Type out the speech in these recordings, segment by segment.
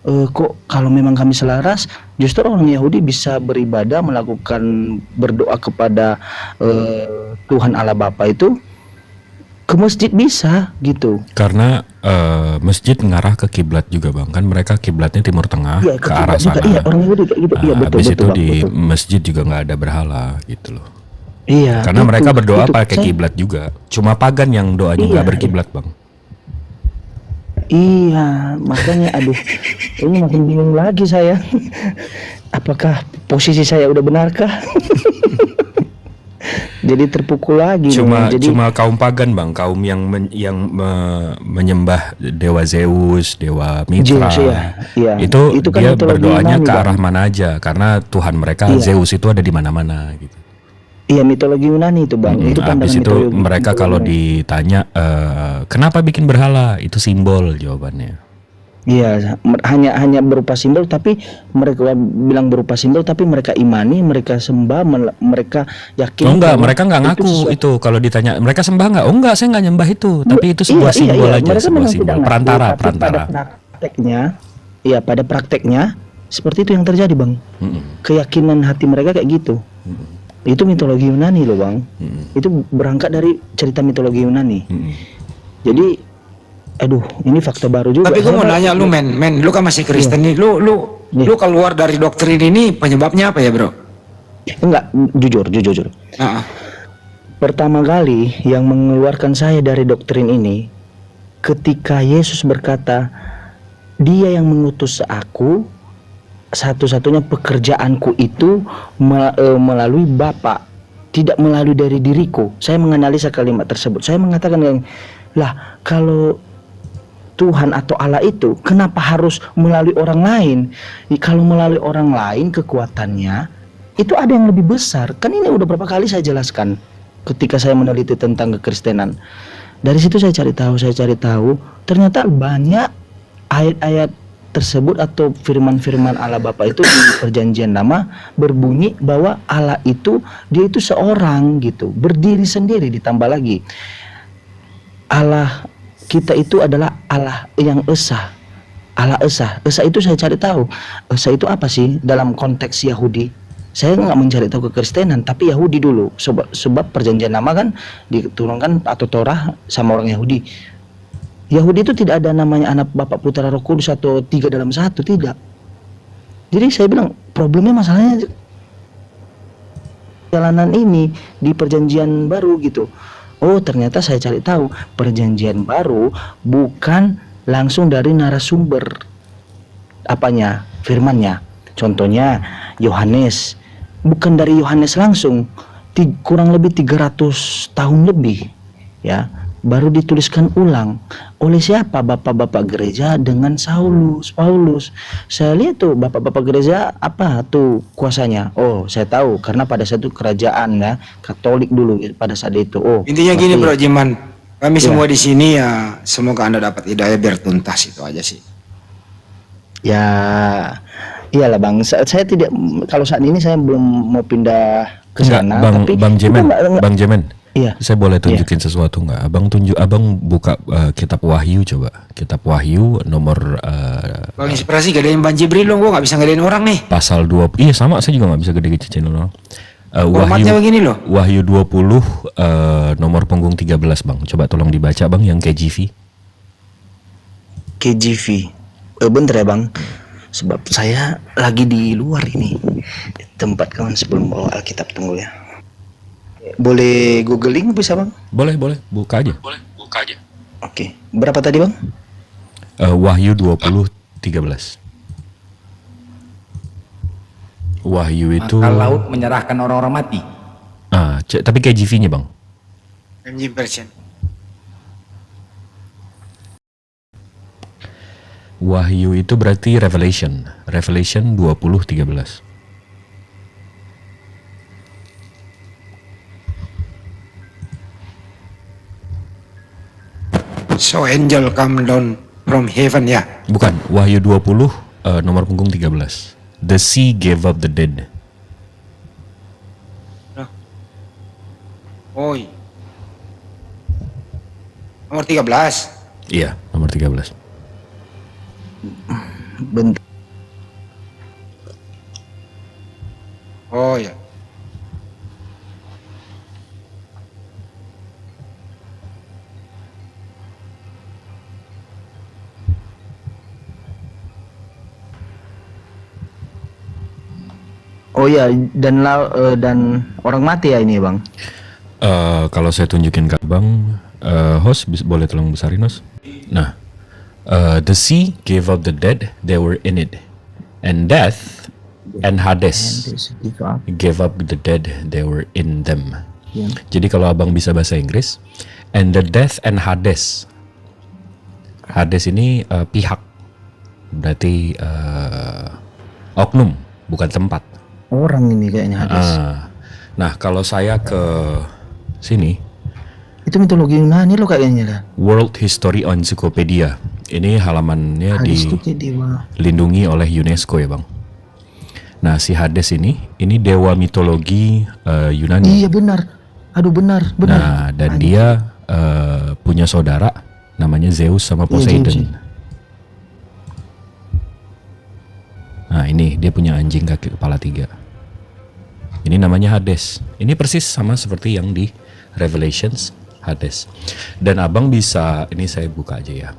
kok kalau memang kami selaras, justru orang Yahudi bisa beribadah, melakukan berdoa kepada Tuhan Allah Bapa itu ke masjid bisa gitu. Karena masjid ngarah ke kiblat juga bang, kan mereka kiblatnya Timur Tengah Iya, ke arah juga. sana. Iya, orang Yahudi kayak gitu. Iya, betul Habis betul itu Bang, di betul. masjid juga nggak ada berhala gitu loh. Iya, Karena mereka berdoa itu. pakai kiblat juga. Cuma pagan yang doanya Iya, nggak berkiblat bang. iya, makanya aduh, ini makin bingung lagi saya. Apakah posisi saya udah benarkah? Jadi terpukul lagi Cuma nih. Jadi cuma kaum pagan bang, kaum yang menyembah dewa Zeus, dewa Mitra. Zeus ya. Iya. Itu Kan dia mitologi berdoanya Yunani, ke Bang. arah mana aja, karena Tuhan mereka Iya. Zeus itu ada di mana-mana gitu. Iya, mitologi Yunani itu, Bang. Itu pandangan Habis itu mitologi. mereka kalau ditanya kenapa bikin berhala, itu simbol jawabannya. Iya, hanya berupa simbol, tapi mereka bilang berupa simbol, tapi mereka imani, mereka sembah, mereka yakin. Oh enggak, bahwa mereka nggak ngaku itu. Kalau ditanya mereka sembah nggak? Oh enggak, saya nggak nyembah itu. Tapi itu sebuah simbol aja, Mereka sebuah memang simbol. tidak ngaku, Perantara, tapi perantara. pada prakteknya seperti itu yang terjadi, Bang. Keyakinan hati mereka kayak gitu. Itu mitologi Yunani loh, Bang. Itu berangkat dari cerita mitologi Yunani. Jadi aduh, ini fakta baru juga. Tapi gue mau nanya lu, men, lu kan masih Kristen nih, lu keluar dari doktrin ini penyebabnya apa ya, bro? Enggak, jujur. Nah, Pertama kali yang mengeluarkan saya dari doktrin ini, ketika Yesus berkata, Dia yang mengutus aku, satu-satunya pekerjaanku itu melalui Bapa, tidak melalui dari diriku. Saya menganalisa kalimat tersebut. Saya mengatakan, lah kalau Tuhan atau Allah itu kenapa harus melalui orang lain? Kalau melalui orang lain kekuatannya itu ada yang lebih besar. Kan ini udah berapa kali saya jelaskan ketika saya meneliti tentang kekristenan. Dari situ saya cari tahu, ternyata banyak ayat-ayat tersebut atau firman-firman Allah Bapa itu di Perjanjian Lama berbunyi bahwa Allah itu dia itu seorang gitu, berdiri sendiri, ditambah lagi Allah kita itu adalah Allah yang esa. Allah esa. Esa itu saya cari tahu. Esa itu apa sih dalam konteks Yahudi? Saya nggak mencari tahu kekristenan, tapi Yahudi dulu. Sebab Perjanjian Lama kan diturunkan atau Torah sama orang Yahudi. Yahudi itu tidak ada namanya anak Bapa Putra Roh Kudus atau 3 dalam 1, tidak. Jadi saya bilang problemnya masalahnya jalanan ini di Perjanjian Baru gitu. Oh, ternyata saya cari tahu Perjanjian Baru bukan langsung dari narasumber apanya, firmannya. Contohnya Yohanes, bukan dari Yohanes langsung, kurang lebih 300 tahun lebih ya, baru dituliskan ulang oleh siapa? Bapak-bapak gereja dengan Paulus. Saya lihat tuh bapak-bapak gereja apa tuh kuasanya. Oh, saya tahu karena pada satu kerajaan ya Katolik dulu pada saat itu. Oh, intinya gini, bro Jiman, kami semua di sini ya semoga Anda dapat hidayah biar tuntas, itu aja sih. Ya, iyalah Bang. Saya tidak, kalau saat ini saya belum mau pindah ke sana. Bang Jemen. Iya. Saya boleh tunjukin sesuatu nggak? Abang buka kitab Wahyu coba. Kitab Wahyu nomor Bang Inspirasi gedein Bang Jibril dong, gua nggak bisa gedein orang nih. pasal 20. Iya sama, saya juga nggak bisa gede-gedein orang. Formatnya begini loh. Wahyu 20 nomor punggung 13 Bang. Coba tolong dibaca Bang yang KJV. KJV. Bentar ya Bang. Sebab saya lagi di luar ini. Tempat kawan sebelum bawa Alkitab, tunggu ya. Boleh googling bisa Bang? Boleh, buka aja. Oke. Berapa tadi Bang? Wahyu 20:13. Wahyu itu maka laut menyerahkan orang-orang mati. Tapi KJV-nya Bang. MJ version. Wahyu itu berarti Revelation 20:13. So angel come down from heaven ya. Bukan, Wahyu 20 nomor punggung 13. The sea gave up the dead. Oi. Nomor 13. Iya, nomor 13. bentar. Oh ya. Oh ya, dan orang mati ya ini bang. Kalau saya tunjukin ke abang, host boleh tolong besarin host. Nah, the sea gave up the dead, they were in it, and death and Hades gave up the dead, they were in them. Ya. Jadi kalau abang bisa bahasa Inggris, and the death and Hades. Hades ini pihak, berarti oknum, bukan tempat. Orang ini kayaknya Hades. Nah, kalau saya ke sini, Itu mitologi Yunani lo kayaknya lah. World History Encyclopedia. Ini halamannya Hades itu kayak dewa. dilindungi oleh UNESCO ya bang. Nah, si Hades ini dewa mitologi Yunani. Iya benar. Aduh benar. Nah, dan dia punya saudara namanya Zeus sama Iya, Poseidon. Zeus. Nah, ini dia punya anjing kaki kepala 3. Ini namanya Hades. Ini persis sama seperti yang di Revelations, Hades. Dan abang bisa, ini saya buka aja ya.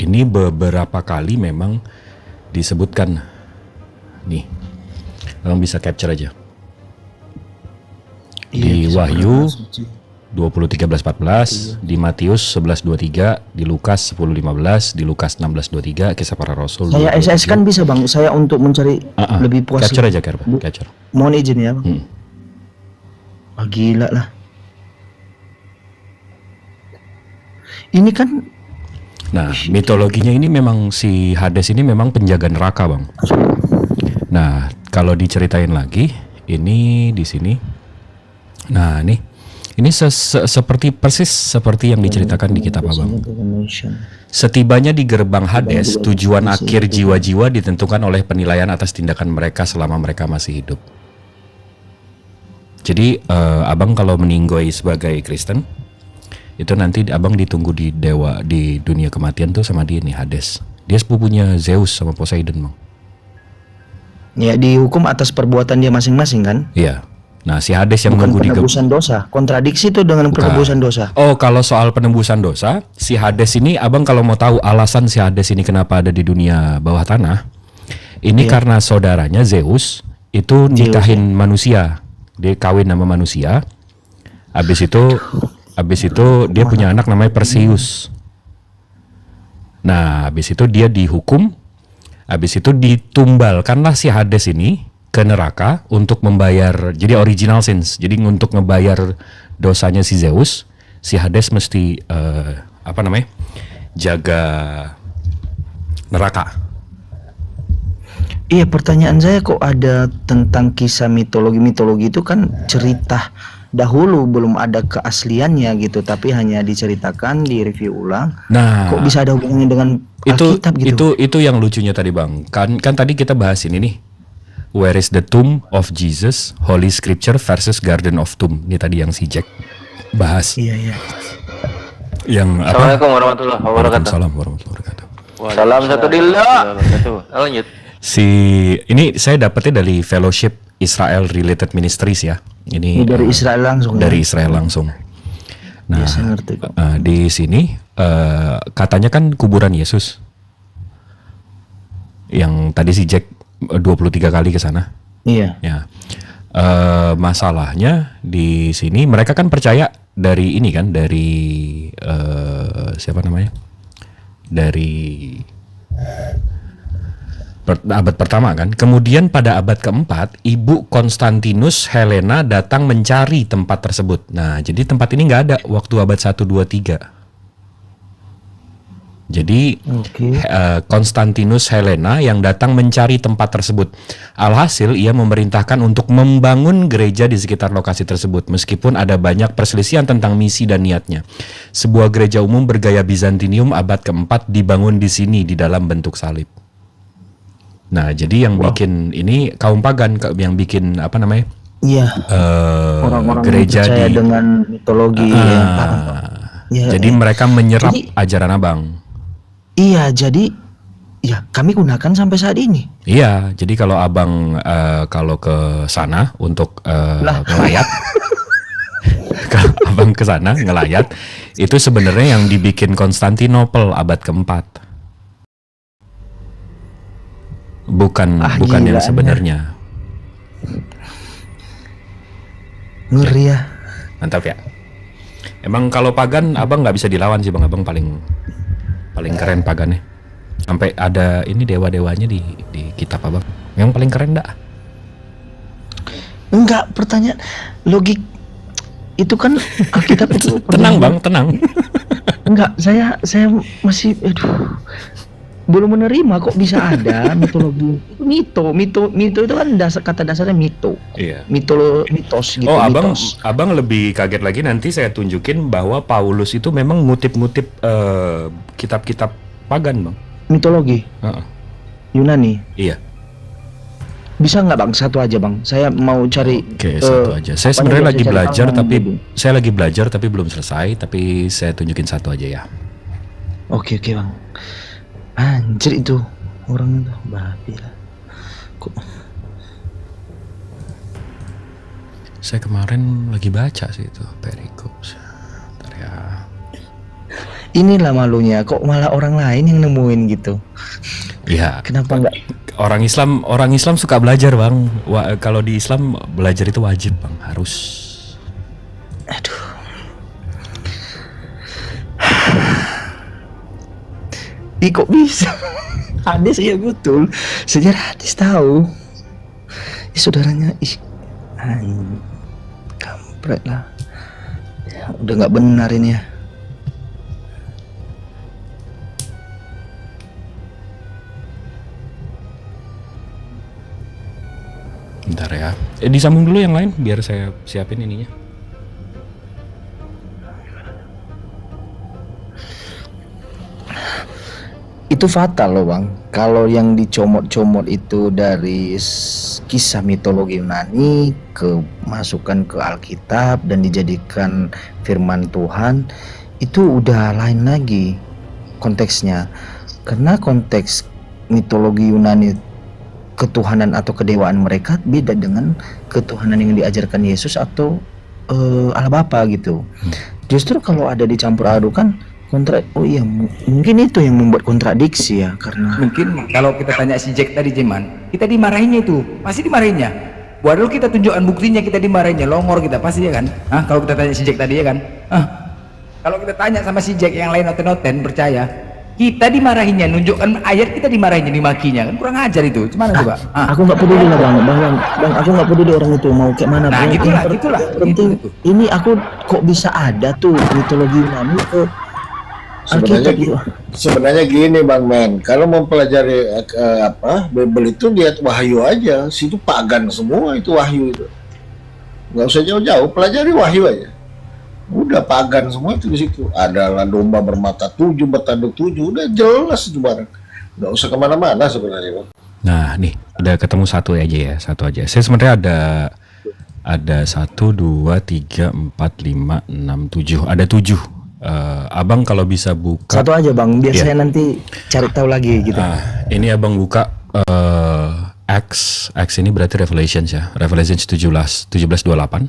Ini beberapa kali memang disebutkan. Nih, abang bisa capture aja. Di Iya, Wahyu suci. 20:13-14, di Matius 11:23, di Lukas 10:15, di Lukas 16:23, Kisah Para Rasul. Saya 2:27. SS kan bisa bang. Saya untuk mencari lebih puas. Capture aja, capture. Mohon izin ya bang. Wah, gila lah. Ini kan Nah, mitologinya ini memang si Hades ini memang penjaga neraka, bang. Nah, kalau diceritain lagi, ini di sini. Nah, ini seperti persis seperti yang diceritakan di kitab abang. Setibanya di gerbang Hades, tujuan akhir jiwa-jiwa ditentukan oleh penilaian atas tindakan mereka selama mereka masih hidup. Jadi, abang kalau meninggoy sebagai Kristen, itu nanti abang ditunggu di dunia kematian tuh sama dia nih, Hades. Dia sepupunya Zeus sama Poseidon, bang. ya dihukum atas perbuatan dia masing-masing kan. Iya. Nah, si Hades yang Bukan nunggu di penebusan dosa. Kontradiksi itu dengan penebusan dosa. Oh, kalau soal penembusan dosa, si Hades ini, abang kalau mau tahu alasan si Hades ini kenapa ada di dunia bawah tanah, ini karena saudaranya Zeus itu nikahin manusia, dia kawin sama manusia. Habis itu dia punya anak namanya Perseus. Nah, habis itu dia dihukum, habis itu ditumbalkanlah si Hades ini ke neraka untuk membayar, jadi original sins. Jadi untuk ngebayar dosanya si Zeus, si Hades mesti jaga neraka. Iya, pertanyaan saya kok ada tentang kisah mitologi itu kan cerita dahulu, belum ada keasliannya gitu, tapi hanya diceritakan, direview ulang. Nah, Kok bisa ada hubungannya dengan Alkitab gitu? Itu yang lucunya tadi, bang. Kan tadi kita bahas ini nih. Where is the tomb of Jesus? Holy Scripture versus Garden of Tomb. Ini tadi yang si Jack bahas. Iya. Yang apa? Assalamualaikum warahmatullahi wabarakatuh. Waalaikumsalam warahmatullahi wabarakatuh. Salam satu dillah. Lanjut. Ini saya dapetnya dari Fellowship Israel Related Ministries ya. Ini dari Israel langsung. Dari Israel langsung. Nah, Ya, saya ngerti kok. di sini katanya kan kuburan Yesus. Yang tadi si Jack 23 kali ke sana. Iya. Ya. Masalahnya di sini mereka kan percaya dari ini kan, dari siapa namanya? Dari abad pertama kan. Kemudian pada abad keempat, Ibu Konstantinus Helena datang mencari tempat tersebut. Nah, jadi tempat ini nggak ada waktu abad 1, 2, 3. Jadi Konstantinus Helena yang datang mencari tempat tersebut. Alhasil ia memerintahkan untuk membangun gereja di sekitar lokasi tersebut, meskipun ada banyak perselisihan tentang misi dan niatnya. Sebuah gereja umum bergaya Bizantinium abad keempat dibangun di sini di dalam bentuk salib. Nah, jadi yang bikin ini kaum pagan, yang bikin apa namanya? Iya. Orang-orang gereja percaya di dengan mitologi. Ya, jadi mereka menyerap ajaran abang. Iya, jadi ya kami gunakan sampai saat ini. Iya, jadi kalau abang kalau ke sana untuk ngelayat, kalau abang ke sana ngelayat, itu sebenarnya yang dibikin Konstantinopel abad keempat, bukan yang gila, sebenarnya. Ngeri ya. Mantap ya. Emang kalau pagan abang nggak bisa dilawan sih bang, abang paling keren pagannya. Sampai ada ini dewa-dewanya di kitab abang. Yang paling keren dah. Enggak, pertanyaan logik itu kan Alkitab itu. Tenang bang, tenang. Enggak, saya masih belum menerima kok bisa ada mitologi. Mito itu kan kata dasarnya mito. Iya. Mitos gitu. Oh, mitos. abang lebih kaget lagi, nanti saya tunjukin bahwa Paulus itu memang ngutip-ngutip kitab-kitab pagan bang. Mitologi Yunani. Iya. Bisa nggak bang? Satu aja bang. Saya mau cari. Oke, satu aja. Saya sebenarnya lagi belajar tapi belum selesai. Tapi saya tunjukin satu aja ya. Oke bang. Anjir itu orang itu babi lah. Saya kemarin lagi baca sih itu perikop. Bentar ya. Inilah malunya, kok malah orang lain yang nemuin gitu. Iya. Kenapa enggak? Orang Islam suka belajar bang. Kalau di Islam belajar itu wajib bang, harus. Aduh. Kok bisa? Hadis iya betul. Sejarah hadis tahu. Saudaranya kampret lah. Ya, udah nggak benar ini ya. Bentar ya. Disambung dulu yang lain biar saya siapin ininya. Itu fatal loh bang. Kalau yang dicomot-comot itu dari kisah mitologi Yunani masukkan ke Alkitab dan dijadikan firman Tuhan, itu udah lain lagi konteksnya. Karena konteks mitologi Yunani, ketuhanan atau kedewaan mereka beda dengan ketuhanan yang diajarkan Yesus atau Allah Bapa gitu. Justru kalau ada dicampur adukan mungkin itu yang membuat kontradiksi ya, karena Mungkin kalau kita tanya si Jack tadi Jeman, kita dimarahinnya itu, pasti dimarahinnya. Padahal kita tunjukkan buktinya, kita dimarahinnya, longor kita pasti ya kan. Kalau kita tanya si Jack tadi ya kan. Kalau kita tanya sama si Jack yang lain noten percaya, kita dimarahinnya, nunjukkan ayat kita dimarahinnya, dimakinya kan, kurang ajar itu. Gimana coba? aku nggak peduli lah bang, aku nggak peduli orang itu mau kayak mana. Nah, gitulah. Penting Gitu. ini aku kok bisa ada tuh mitologi Yunani ke Alkitab gitu. Sebenarnya gini Bang Men, kalau mempelajari Bible itu lihat Wahyu aja, situ pagan semua itu Wahyu itu. Nggak usah jauh-jauh, pelajari Wahyu aja. Udah pagan semua itu di situ. Adalah domba bermata 7, bertanduk 7, udah jelas itu barang. Nggak usah kemana-mana sebenarnya Bang. Nah nih udah ketemu satu aja ya, satu aja. Saya sebenarnya ada 1, 2, 3, 4, 5, 6, 7. Ada 7. Abang kalau bisa buka Satu aja bang, biar Iya. saya nanti cari tahu lagi gitu. Ini abang buka X ini berarti Revelations ya, Revelations 17:28.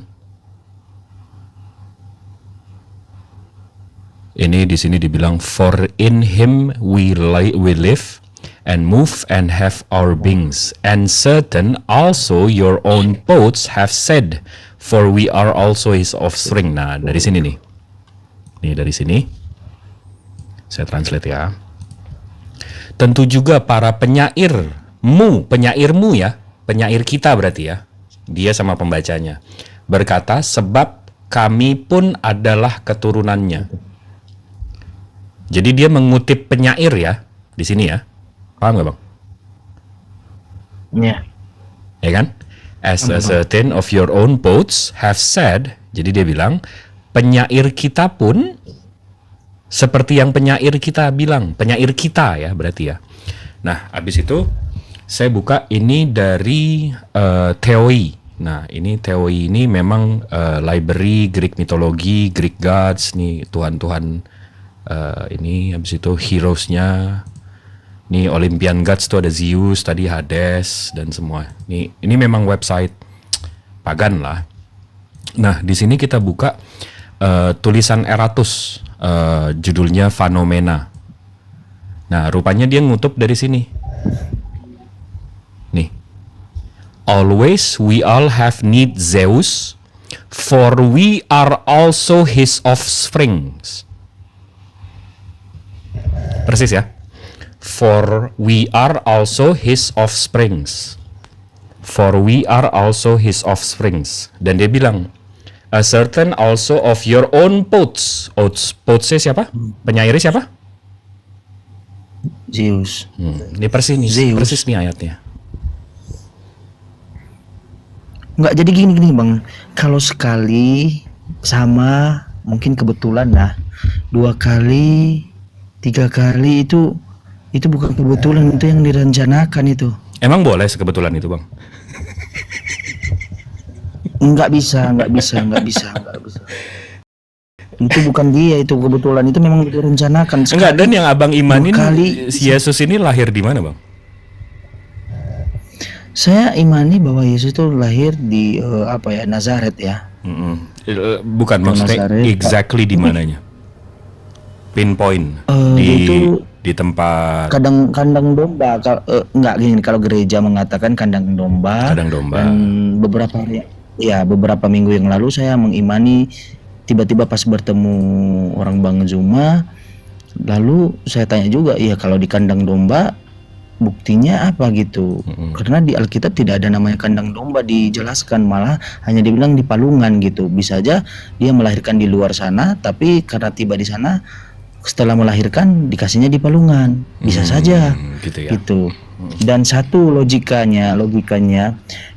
Ini di sini dibilang for in him we live and move and have our beings, and certain also your own poets have said, for we are also his offspring. Nah dari sini nih. Nih dari sini saya translate ya. Tentu juga para penyairmu ya, penyair kita berarti ya, dia sama pembacanya, berkata sebab kami pun adalah keturunannya. Jadi dia mengutip penyair ya di sini ya, paham nggak bang? Ya. Ya kan? As a certain of your own poets have said. Jadi dia bilang penyair kita pun seperti yang penyair kita bilang, penyair kita ya berarti ya. Nah, habis itu saya buka ini dari Theoi. Nah, ini Theoi ini memang library Greek mythology, Greek gods nih, tuhan-tuhan ini habis itu heroes-nya. Nih Olympian Gods tuh ada Zeus, tadi Hades dan semua. Ini memang website pagan lah. Nah, di sini kita buka tulisan Eratus, judulnya Phanomena. Nah, rupanya dia ngutup dari sini. Nih. Always we all have need Zeus, for we are also his offsprings. Persis ya. For we are also his offsprings. For we are also his offsprings. Dan dia bilang, a certain also of your own poets. Poetsnya siapa? Penyairnya siapa? Zeus. Ini persis nih, Zeus. persis nih ayatnya. Nggak, jadi gini bang, kalau sekali sama mungkin kebetulan lah, 2 kali 3 kali itu bukan kebetulan, itu yang direncanakan itu. Emang boleh sekebetulan itu bang? Nggak bisa. Itu bukan dia, itu kebetulan, itu memang direncanakan. Enggak, dan yang abang imanin, 2 kali. si Yesus ini lahir di mana bang? Saya imani bahwa Yesus itu lahir di Nazaret ya. Bukan, maksudnya Nazaret. exactly di mananya? Pinpoint itu di tempat kandang domba. Enggak gini, kalau gereja mengatakan kandang domba. Kandang domba. Dan beberapa minggu yang lalu saya mengimani, tiba-tiba pas bertemu orang Bang Zuma, lalu saya tanya juga, ya kalau di kandang domba buktinya apa gitu. Karena di Alkitab tidak ada namanya kandang domba dijelaskan, malah hanya dibilang di palungan gitu. Bisa aja dia melahirkan di luar sana, tapi karena tiba di sana setelah melahirkan dikasihnya di palungan. Bisa saja gitu ya. gitu. Dan satu logikanya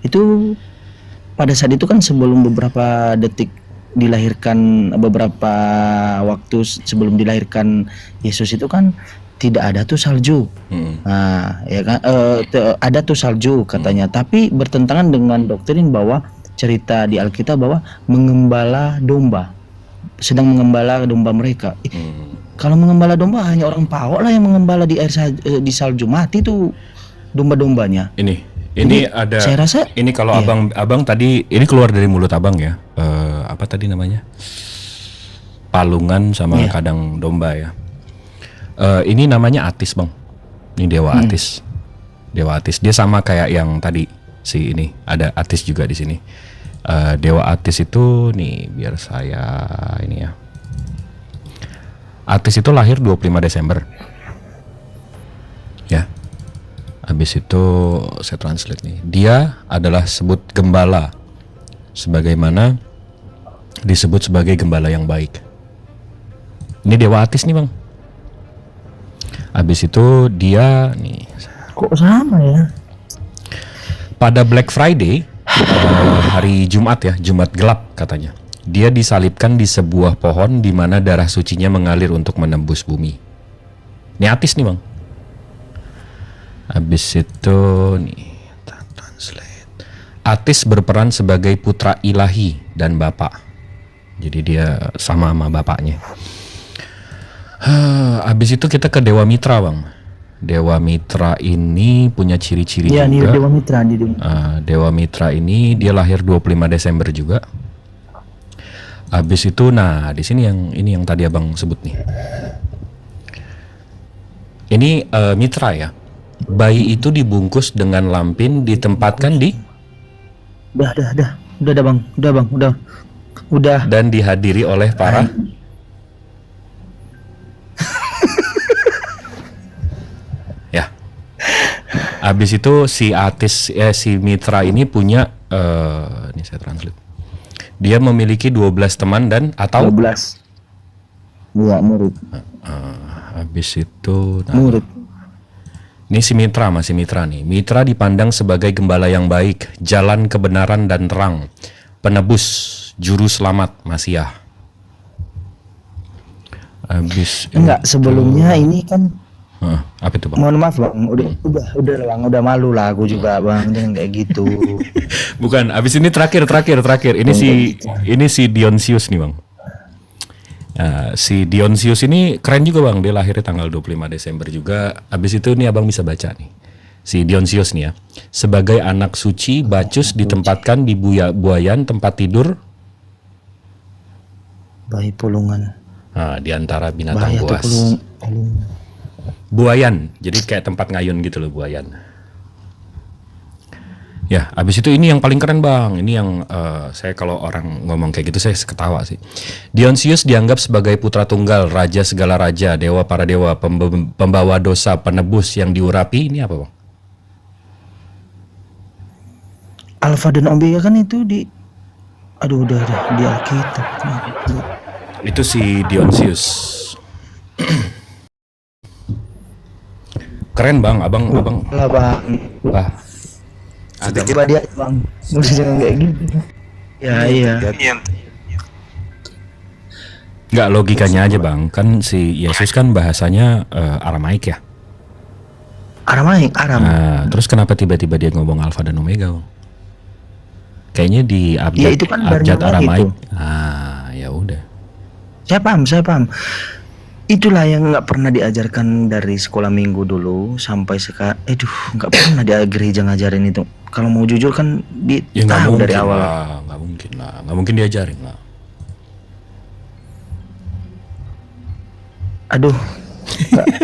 itu pada saat itu kan sebelum beberapa detik dilahirkan, beberapa waktu sebelum dilahirkan Yesus itu kan tidak ada tuh salju. Nah, ya kan, ada tuh salju katanya, tapi bertentangan dengan doktrin bahwa cerita di Alkitab bahwa mengembala domba, sedang mengembala domba mereka. Kalau mengembala domba hanya orang pawok lah yang mengembala di di salju, mati tuh domba-dombanya. Ini Jadi, ada. saya rasa ini kalau iya. abang tadi ini keluar dari mulut abang ya. Apa tadi namanya? Palungan sama Iya. kadang domba ya. Ini namanya Atis bang. Ini dewa Atis. Dewa Atis. Dia sama kayak yang tadi si ini. Ada Atis juga di sini. Dewa Atis itu nih, biar saya ini ya. Atis itu lahir 25 Desember. Ya. Habis itu saya translate nih. Dia adalah sebut gembala, sebagaimana disebut sebagai gembala yang baik. Ini dewa Atis nih bang. Habis itu dia nih. Kok sama ya? Pada Black Friday, hari Jumat ya, Jumat gelap katanya. Dia disalibkan di sebuah pohon di mana darah sucinya mengalir untuk menembus bumi. Ini Atis nih bang. Habis itu nih, translate. Atis berperan sebagai putra ilahi dan bapak. Jadi dia sama bapaknya. Habis itu kita ke Dewa Mitra bang. Dewa Mitra ini punya ciri-ciri Iya, nih juga. Dewa Mitra di Dewa Mitra ini dia lahir 25 Desember juga. Habis itu, nah di sini yang tadi abang sebut nih. Ini Mitra ya. Bayi itu dibungkus dengan lampin, ditempatkan di. Udah bang, udah. Dan dihadiri oleh para. Ya. Habis itu si Atis, si Mitra ini punya, ini saya translate. Dia memiliki 12 teman dan atau 12. Iya, murid. habis itu Murid. ini si Mitra, masih Mitra nih. Mitra dipandang sebagai gembala yang baik, jalan kebenaran dan terang, penebus, juru selamat, Masiah. Habis Enggak, sebelumnya ini kan apa itu bang? mohon maaf bang, udah bang, udah malu lah aku juga bang, jangan kayak gitu. Bukan, habis ini terakhir. Ini si Dionysius nih bang. Si Dionysius ini keren juga bang, dia lahirnya tanggal 25 Desember juga. Abis itu nih abang bisa baca nih. Si Dionysius nih ya, sebagai anak suci, Bacchus ditempatkan di buayan tempat tidur Bayi pulungan. di antara binatang Bahaya tuh buas. Buayan, jadi kayak tempat ngayun gitu loh, buayan. Ya, abis itu ini yang paling keren bang. Ini yang saya kalau orang ngomong kayak gitu saya ketawa sih. Dionysius dianggap sebagai putra tunggal, raja segala raja, dewa para dewa, pembawa dosa, penebus yang diurapi. Ini apa bang? Alfa dan Omega kan itu di, aduh udah di Alkitab. Itu si Dionysius. Keren bang, abang. Lah bang, Wah, tiba dia bang, udah jangan kayak gitu. Ya iya. nggak logikanya aja bang. Kan si Yesus kan bahasanya Aramaik ya. Aram. Nah, terus kenapa tiba-tiba dia ngomong Alfa dan Omega bang? Kayaknya di abjad, Ya, itu kan dari abjad namanya Aramaik. itu. Ya udah. Saya paham. Itulah yang nggak pernah diajarkan dari sekolah minggu dulu sampai sekarang. Nggak pernah di gereja ngajarin itu. Kalau mau jujur kan Ya nggak tahu mungkin dari awal. lah, nggak mungkin diajarin lah. Aduh,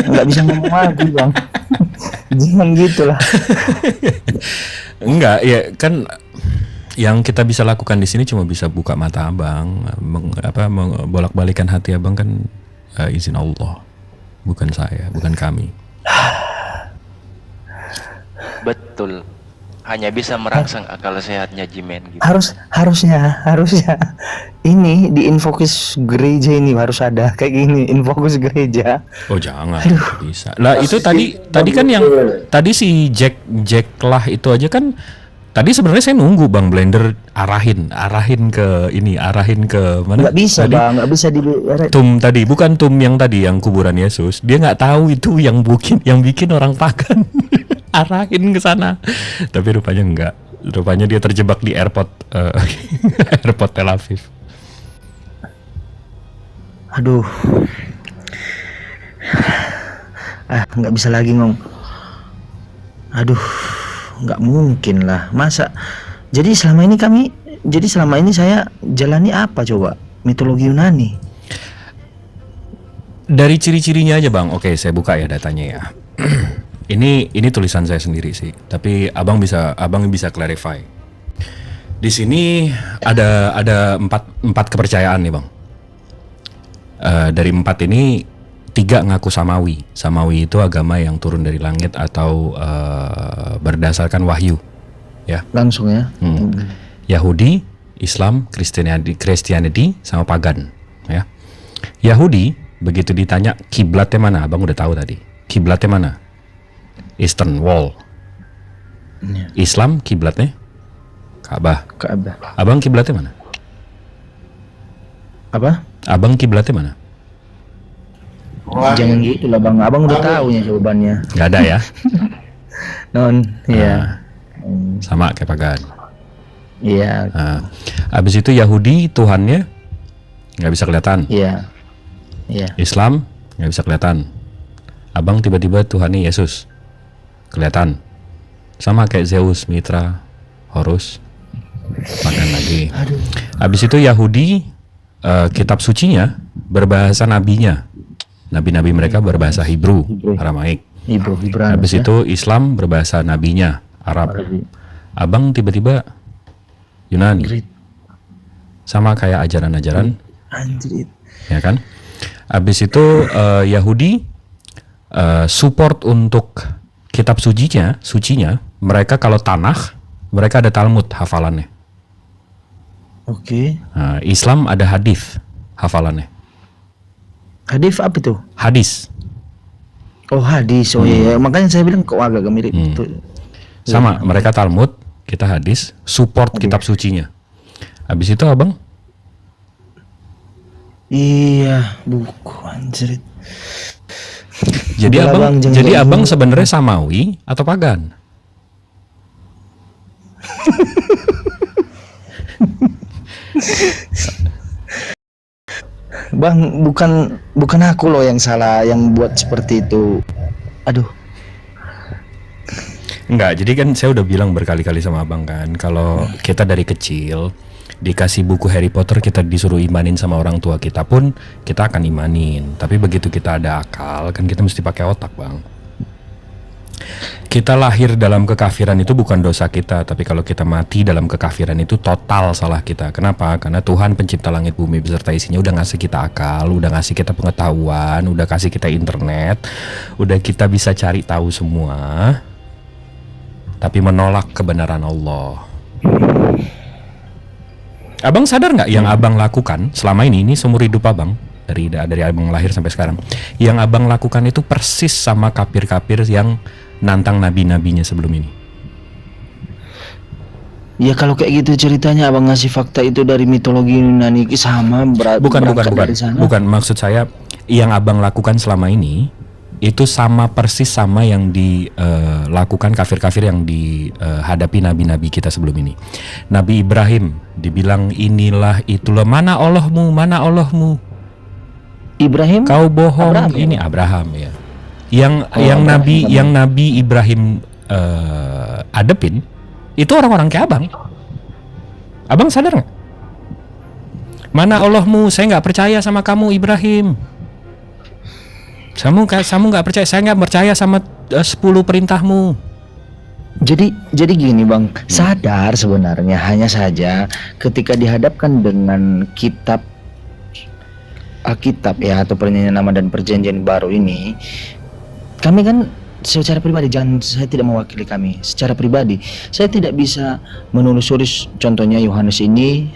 nggak bisa ngomong lagi bang. Jangan gitulah. Enggak, ya kan yang kita bisa lakukan di sini cuma bisa buka mata abang, bolak-balikan hati abang kan izin Allah, bukan saya, bukan kami. Betul. Hanya bisa merangsang akal sehatnya Jimen gitu. Harusnya ini di infokus gereja ini harus ada kayak gini, infokus gereja. Oh jangan, nggak bisa. Lah itu tadi kan yang tadi si Jack lah itu aja kan. Tadi sebenarnya saya nunggu Bang Blender arahin ke mana? Nggak bisa tadi? bang, nggak bisa di Tum tadi, bukan Tum yang tadi yang kuburan Yesus. Dia nggak tahu itu yang bikin orang pagan. Arahin ke sana. Tapi rupanya enggak. Rupanya dia terjebak di airport airport Tel Aviv. Aduh, nggak bisa lagi ngomong. Aduh, nggak mungkin lah. Masa? Jadi selama ini saya jalani apa coba? Mitologi Yunani. Dari ciri-cirinya aja Bang. Oke, saya buka ya datanya ya. Ini tulisan saya sendiri sih, tapi abang bisa clarify. Di sini ada empat kepercayaan nih Bang. Dari 4 ini 3 ngaku samawi. Samawi itu agama yang turun dari langit atau berdasarkan wahyu, ya. Langsung ya. Yahudi, Islam, Christianity, sama pagan, ya. Yahudi begitu ditanya kiblatnya mana, abang udah tahu tadi. Kiblatnya mana? Eastern Wall. Islam kiblatnya Ka'bah. Abang kiblatnya mana? Apa? Abang kiblatnya mana? Jangan gitu lah bang, abang udah tahu ya jawabannya. Gak ada ya? Non, iya. Sama kayak pagan. Iya. Abis itu Yahudi Tuhannya nggak bisa kelihatan. Iya. Islam nggak bisa kelihatan. Abang tiba-tiba Tuhannya Yesus kelihatan. Sama kayak Zeus, Mitra, Horus. Pagan lagi. Abis itu Yahudi kitab sucinya berbahasa nabinya. Nabi-nabi mereka berbahasa Hebrew, Aramaik. Ibrani. Habis itu Islam berbahasa nabinya, Arab. Abang tiba-tiba Yunani. Sama kayak ajaran-ajaran. Anjir. Ya kan? Habis itu Yahudi support untuk kitab sucinya, mereka kalau Tanakh, mereka ada Talmud hafalannya. Oke. Islam ada hadis hafalannya. Hadis apa itu? Hadis. Oh hadis. Oh iya, makanya saya bilang kok agak mirip itu. Sama, mereka Talmud, kita hadis, support kitab sucinya. Habis itu abang? Iya, buku anjir. Jadi Udah, abang, Bang, jadi jangan- abang sebenarnya Samawi atau pagan? Bang, bukan aku loh yang salah yang buat seperti itu. Aduh. Enggak, jadi kan saya udah bilang berkali-kali sama abang kan, kalau kita dari kecil dikasih buku Harry Potter, kita disuruh imanin sama orang tua kita pun kita akan imanin. Tapi begitu kita ada akal, kan kita mesti pakai otak, bang. Kita lahir dalam kekafiran itu bukan dosa kita, tapi kalau kita mati dalam kekafiran itu total salah kita. Kenapa? Karena Tuhan pencipta langit bumi beserta isinya udah ngasih kita akal, udah ngasih kita pengetahuan, udah kasih kita internet, udah kita bisa cari tahu semua, tapi menolak kebenaran Allah. Abang sadar nggak yang abang lakukan selama ini seumur hidup abang, dari abang lahir sampai sekarang, yang abang lakukan itu persis sama kafir-kafir yang nantang nabi-nabinya sebelum ini. Ya kalau kayak gitu ceritanya abang ngasih fakta itu dari mitologi Yunani sama Bukan, dari sana. bukan, maksud saya yang abang lakukan selama ini itu sama persis sama yang dilakukan kafir-kafir yang dihadapi nabi-nabi kita sebelum ini. Nabi Ibrahim dibilang inilah itulah, mana Allahmu, mana Allahmu. Ibrahim? Kau bohong. Abraham, ini ya? Abraham ya. Yang Nabi Ibrahim adepin itu orang-orang kayak abang. Abang sadar nggak? Mana Allahmu? Saya nggak percaya sama kamu Ibrahim. Kamu nggak percaya? Saya nggak percaya sama 10 perintahmu. Jadi gini bang, sadar sebenarnya, hanya saja ketika dihadapkan dengan kitab Alkitab ya, atau Perjanjian Lama dan Perjanjian Baru ini, kami kan secara pribadi, saya tidak mewakili kami, secara pribadi saya tidak bisa menelusuri, contohnya Yohanes ini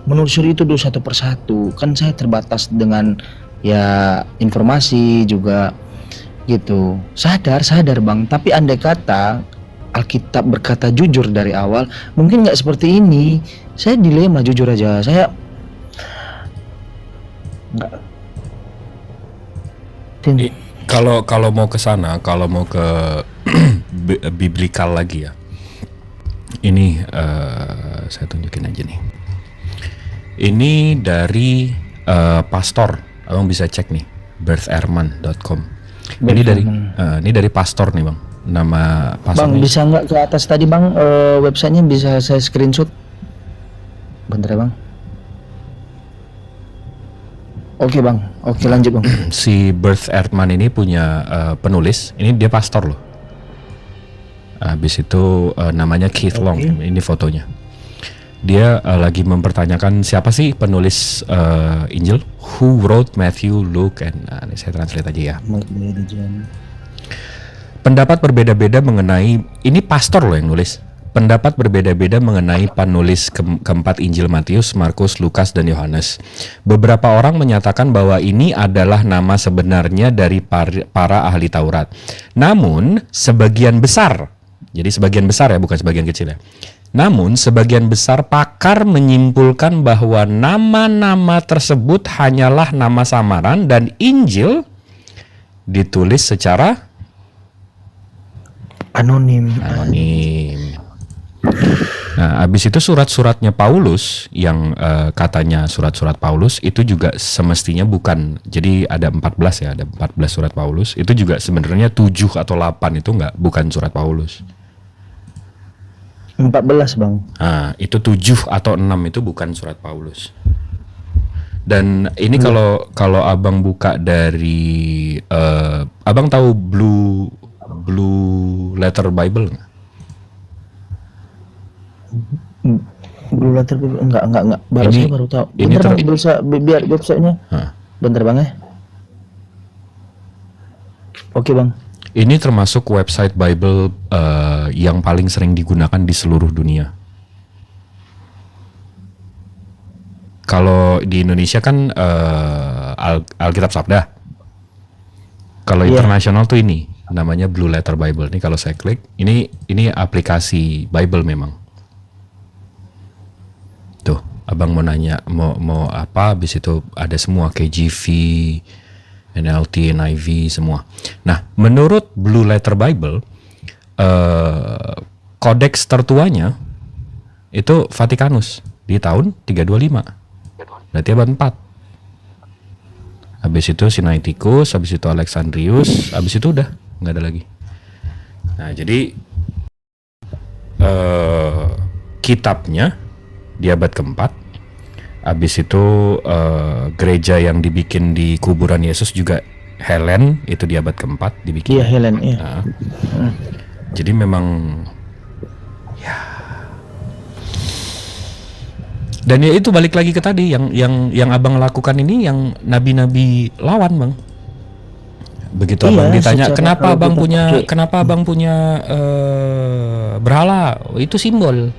menelusuri itu satu persatu, kan saya terbatas dengan ya informasi juga gitu. Sadar bang, tapi andai kata Alkitab berkata jujur dari awal, mungkin nggak seperti ini. Saya dilema, jujur aja, saya nggak. Kalau mau ke sana, kalau mau ke biblikal lagi ya, ini saya tunjukin aja nih. Ini dari pastor, abang bisa cek nih, birtherman.com. Ini dari pastor nih bang, nama pastor. Bang bisa nggak ke atas tadi bang, websitenya bisa saya screenshot. Bentar ya bang. Oke bang, oke lanjut bang. Si Birth Earthman ini punya penulis, ini dia pastor loh. Habis itu namanya Keith Long, ini fotonya. Dia lagi mempertanyakan siapa sih penulis Injil, who wrote Matthew, Luke, and ini saya translate aja ya. Pendapat berbeda-beda mengenai, ini pastor loh yang nulis. Pendapat berbeda-beda mengenai penulis keempat Injil Matius, Markus, Lukas, dan Yohanes. Beberapa orang menyatakan bahwa ini adalah nama sebenarnya dari para ahli Taurat. Namun, sebagian besar, jadi sebagian besar ya, bukan sebagian kecil ya. Namun, sebagian besar pakar menyimpulkan bahwa nama-nama tersebut hanyalah nama samaran dan Injil ditulis secara anonim. Nah, habis itu surat-suratnya Paulus yang katanya surat-surat Paulus itu juga semestinya bukan. Jadi ada 14 ya, ada 14 surat Paulus. Itu juga sebenarnya 7 atau 8 itu bukan surat Paulus. 14 bang. Nah, itu 7 atau 6 itu bukan surat Paulus. Dan ini kalau abang buka dari abang tahu Blue Letter Bible nggak? Blue Letter Bible enggak. Saya baru tahu. Bentar bang, bisa biar websitenya. Bentar bang ya. Oke bang. Ini termasuk website Bible yang paling sering digunakan di seluruh dunia. Kalau di Indonesia kan Alkitab Sabda. Kalau internasional tuh ini namanya Blue Letter Bible. Ini kalau saya klik, ini aplikasi Bible memang. Tuh, abang mau nanya mau apa? Habis itu ada semua KJV, NLT, NIV semua. Nah, menurut Blue Letter Bible, kodeks tertuanya itu Vatikanus di tahun 325. Berarti abad 4. Habis itu Sinaiticus, habis itu Alexandrius, habis itu udah nggak ada lagi. Nah jadi kitabnya di abad keempat. Habis itu gereja yang dibikin di kuburan Yesus juga Helen, itu di abad keempat dibikin. Iya Helen, iya. Nah, jadi memang ya. Dan ya itu balik lagi ke tadi yang abang lakukan ini yang nabi-nabi lawan bang. Begitu abang Iya, ditanya secara kenapa kalau abang kita punya pakai- kenapa abang punya berhala, itu simbol.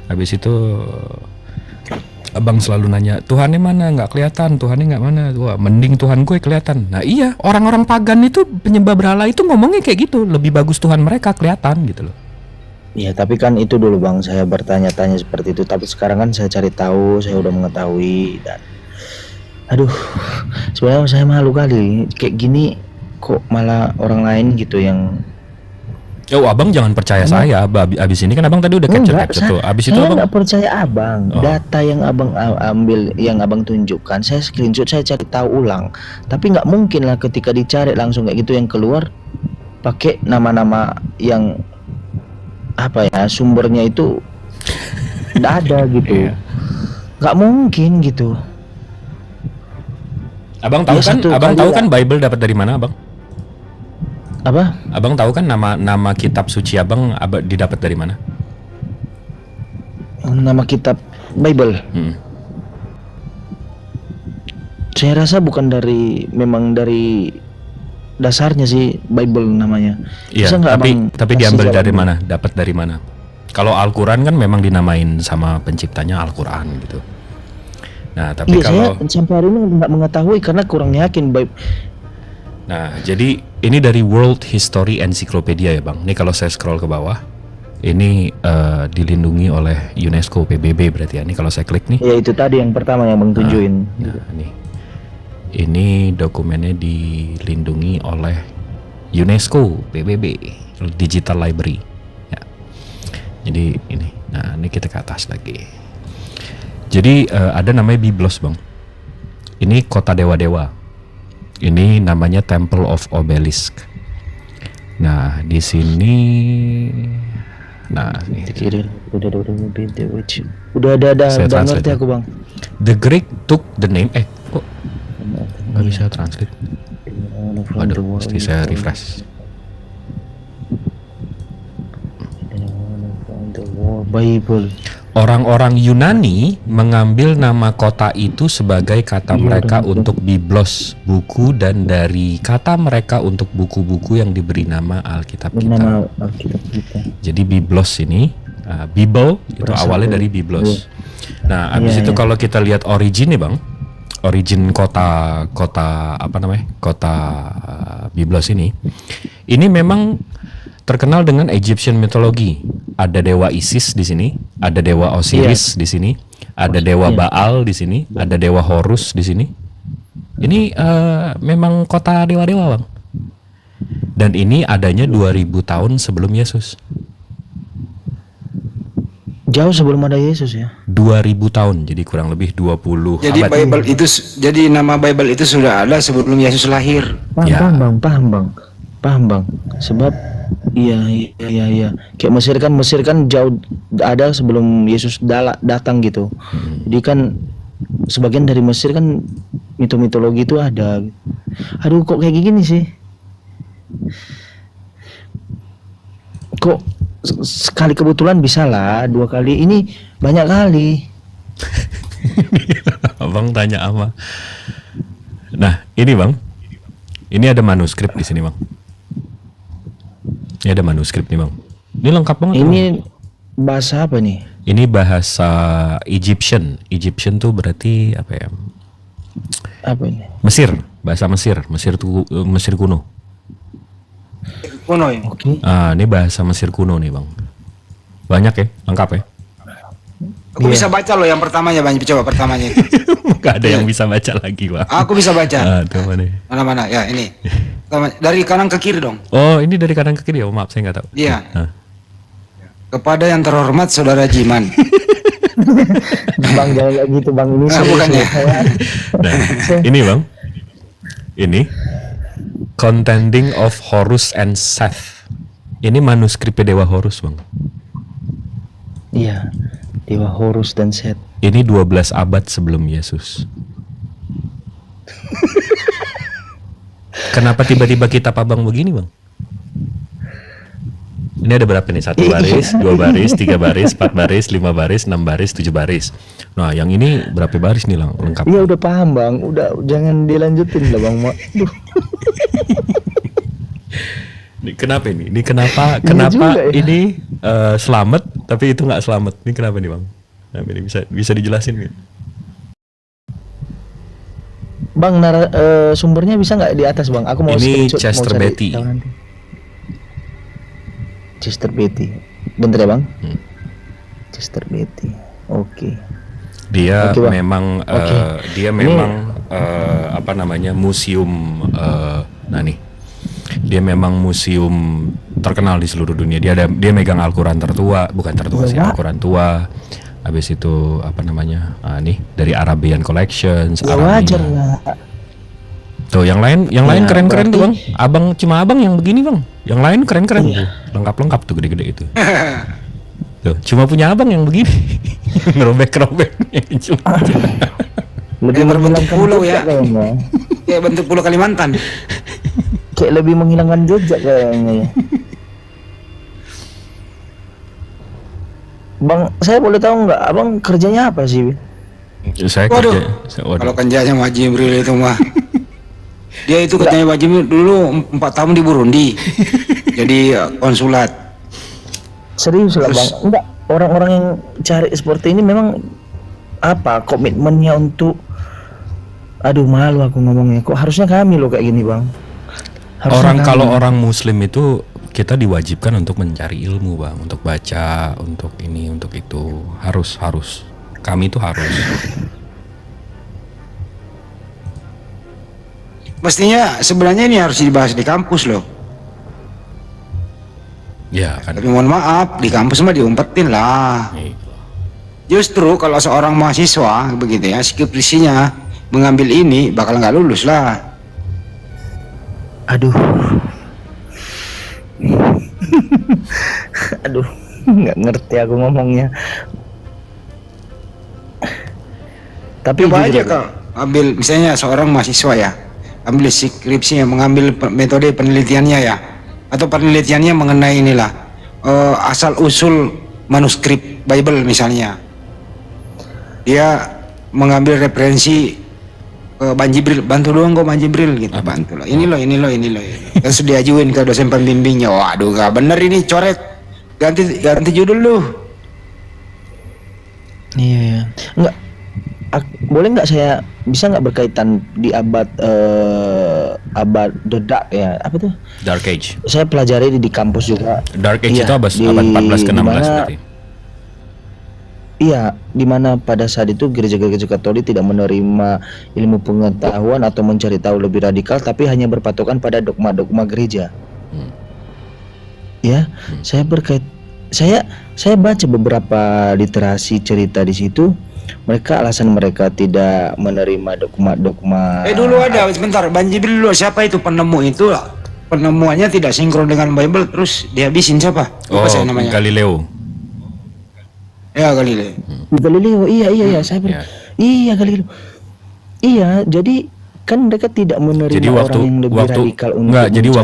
Habis itu abang selalu nanya Tuhannya mana, nggak kelihatan, Tuhannya nggak mana. Wah, mending Tuhan gue kelihatan. Nah iya, orang-orang pagan itu penyembah berhala itu ngomongnya kayak gitu, lebih bagus Tuhan mereka kelihatan gitu loh. Iya, tapi kan itu dulu Bang, saya bertanya-tanya seperti itu. Tapi sekarang kan saya cari tahu, saya udah mengetahui dan aduh, sebenarnya saya malu kali kayak gini kok malah orang lain gitu yang Oh abang jangan percaya saya, abis ini kan abang tadi udah capture tuh. Abis itu saya abang nggak percaya abang. Oh. Data yang abang ambil, yang abang tunjukkan, saya screenshot, saya cari tahu ulang. Tapi nggak mungkin lah ketika dicari langsung kayak gitu yang keluar pakai nama-nama yang apa ya, sumbernya itu nggak ada gitu. Iya. Nggak mungkin gitu. abang tahu Ya, kan, satu abang kali tahu lah. kan Bible dapat dari mana abang? Apa? Abang tahu kan nama kitab suci abang didapat dari mana? Nama kitab Bible. Hmm. Saya rasa bukan memang dari dasarnya sih Bible namanya. Iya, Bisa nggak tapi abang kasih diambil dari jawabannya? mana? Dapat dari mana? Kalau Al-Quran kan memang dinamain sama penciptanya Al-Quran gitu. Nah, tapi Iya, kalau saya sampai hari ini nggak mengetahui karena kurang yakin nah, jadi ini dari World History Encyclopedia ya bang. Ini kalau saya scroll ke bawah, ini dilindungi oleh UNESCO PBB berarti ya. Ini kalau saya klik nih, ya itu tadi yang pertama yang bang tunjukin. nah ini dokumennya dilindungi oleh UNESCO PBB Digital Library. Ya. Jadi ini, nah ini kita ke atas lagi. Jadi ada namanya Biblos bang. Ini kota dewa-dewa. Ini namanya Temple of Obelisk. Nah di sini, nah ini. Udah Saya translate ngerti ya. aku bang. The Greek took the name. Kok nggak bisa translate? Waduh, mesti saya refresh. Bible. Orang-orang Yunani mengambil nama kota itu sebagai kata mereka untuk Biblos, buku, dan dari kata mereka untuk buku-buku yang diberi nama Alkitab kita. Bernama Alkitab kita. Jadi Biblos ini, Bible itu Berasal awalnya dari dari- Biblos. Nah, habis Iya, itu iya. kalau kita lihat origin nih bang, origin kota apa namanya, kota Biblos ini memang terkenal dengan Egyptian mythology. Ada dewa Isis di sini, ada dewa Osiris di sini, ada dewa Baal di sini, ada dewa Horus di sini. Ini memang kota dewa-dewa bang. Dan ini adanya 2000 tahun sebelum Yesus. Jauh sebelum ada Yesus ya. 2000 tahun, jadi kurang lebih 20 Jadi abad. Bible itu jadi nama Bible itu sudah ada sebelum Yesus lahir. Ya. Paham bang. Sebab iya. Kayak Mesir kan jauh ada sebelum Yesus datang gitu. Jadi kan sebagian dari Mesir kan mitologi itu ada. Aduh kok kayak gini sih? Kok sekali kebetulan bisa lah, 2 kali ini banyak kali. Abang tanya apa? Nah, ini bang, ini ada manuskrip di sini bang. Ini ada manuskrip nih bang. Ini lengkap banget. Ini Bang. bahasa apa nih? Ini bahasa Egyptian. Egyptian tuh berarti apa ya? Apa ini? Mesir, bahasa Mesir. Mesir kuno. Kuno ya. Oke. Ini bahasa Mesir kuno nih bang. Banyak ya, lengkap ya. Aku bisa baca loh yang pertamanya Bang, coba pertamanya itu. Gak ada yang bisa baca lagi bang. Aku bisa baca. Tuh mana? Mana-mana ya ini. Dari kanan ke kiri dong. Oh, ini dari kanan ke kiri ya. Oh, maaf, saya nggak tahu. Iya. Ah. Kepada yang terhormat Saudara Jiman. Bang jangan kayak gitu bang, ini serius bukannya. loh, saya. Nah, ini bang, ini Contending of Horus and Seth. Ini manuskrip Dewa Horus bang. Iya, Dewa Horus dan Set. Ini 12 abad sebelum Yesus. Kenapa tiba-tiba kitab abang begini bang? Ini ada berapa nih? 1 baris, 2 baris, 3 baris, 4 baris, 5 baris, 6 baris, 7 baris. Nah yang ini berapa baris nih lengkap? Iya udah paham bang, udah jangan dilanjutin lah bang. Duh. Ini kenapa ini? Ini kenapa juga ya. ini selamat tapi itu nggak selamat? Ini kenapa nih bang? Nah, ini bisa dijelasin nggak? Bang, sumbernya bisa nggak di atas bang? Aku mau Ini screenshot, Chester mau cari Beatty. tahu nanti. Chester Beatty, bentar ya bang? Chester Beatty, oke. Dia Oke, Bang. memang Oke. dia memang apa namanya museum nah nih. Dia memang museum terkenal di seluruh dunia. Dia megang Al-Qur'an tertua, bukan tertua sih, Wah. Al-Qur'an tua. Habis itu apa namanya? Nih dari Arabian Collections, Ya Arabia. wajar lah. Tuh yang lain Ya, keren-keren tuh bang. berarti- Cuma abang yang begini bang. Yang lain keren-keren Iya. tuh. Lengkap-lengkap tuh gede-gede itu. Tuh cuma punya abang yang begini. Ngerobek-robek. Lebih Kayak berbentuk menghilangkan pulau jejak ya. kayaknya. Kayak bentuk pulau Kalimantan. Kayak lebih menghilangkan jejak kayaknya ya. Bang, saya boleh tahu nggak, abang kerjanya apa sih? Saya Waduh. kerja. Kalau kerjanya Pak Jibril itu mah. Dia itu katanya Pak Jibril dulu 4 tahun di Burundi. Jadi konsulat. Serius lah bang, enggak, orang-orang yang cari seperti ini memang apa komitmennya untuk, aduh malu aku ngomongnya, kok harusnya kami loh kayak gini bang. Harusnya kami. Kalau orang Muslim itu kita diwajibkan untuk mencari ilmu bang, untuk baca, untuk ini, untuk itu, harus. Kami itu harus. Mestinya sebenarnya ini harus dibahas di kampus loh. Ya kan. Tapi mohon maaf, di kampus mah diumpetin lah. Justru kalau seorang mahasiswa begitu ya, skripsinya mengambil ini bakal nggak lulus lah. Aduh. Aduh, nggak ngerti aku ngomongnya. Tapi Coba jujur aja ya, kak, ambil misalnya seorang mahasiswa ya, ambil skripsi yang mengambil metode penelitiannya ya, atau penelitiannya mengenai inilah asal usul manuskrip Bible misalnya. Dia mengambil referensi Bang Jibril, bantu doang kok Bang Jibril gitu, bantu loh. Ini loh. Terus diajuin ke dosen pembimbingnya, waduh gak bener ini, coret, ganti judul lu. Iya. Nggak, boleh nggak saya bisa nggak berkaitan di abad the Dark ya, apa tuh? Dark Age. Saya pelajari di kampus juga. Dark Age Iya, itu abad di 14 ke 16 mana- berarti. Iya, di mana pada saat itu gereja-gereja Katolik tidak menerima ilmu pengetahuan atau mencari tahu lebih radikal, tapi hanya berpatokan pada dogma-dogma gereja. Ya, saya baca beberapa literasi cerita di situ. Alasan mereka tidak menerima dogma-dogma. Dulu ada, sebentar, Bang Jibril dulu, siapa itu penemu itu? Penemuannya tidak sinkron dengan Bible, terus dihabisin siapa? Lupa saya namanya. Galileo. Ya Galileo. Galileo, iya, saya Ya. iya Galileo. Iya, jadi kan mereka tidak menerima Jadi orang yang lebih radikal untuk jadi mencari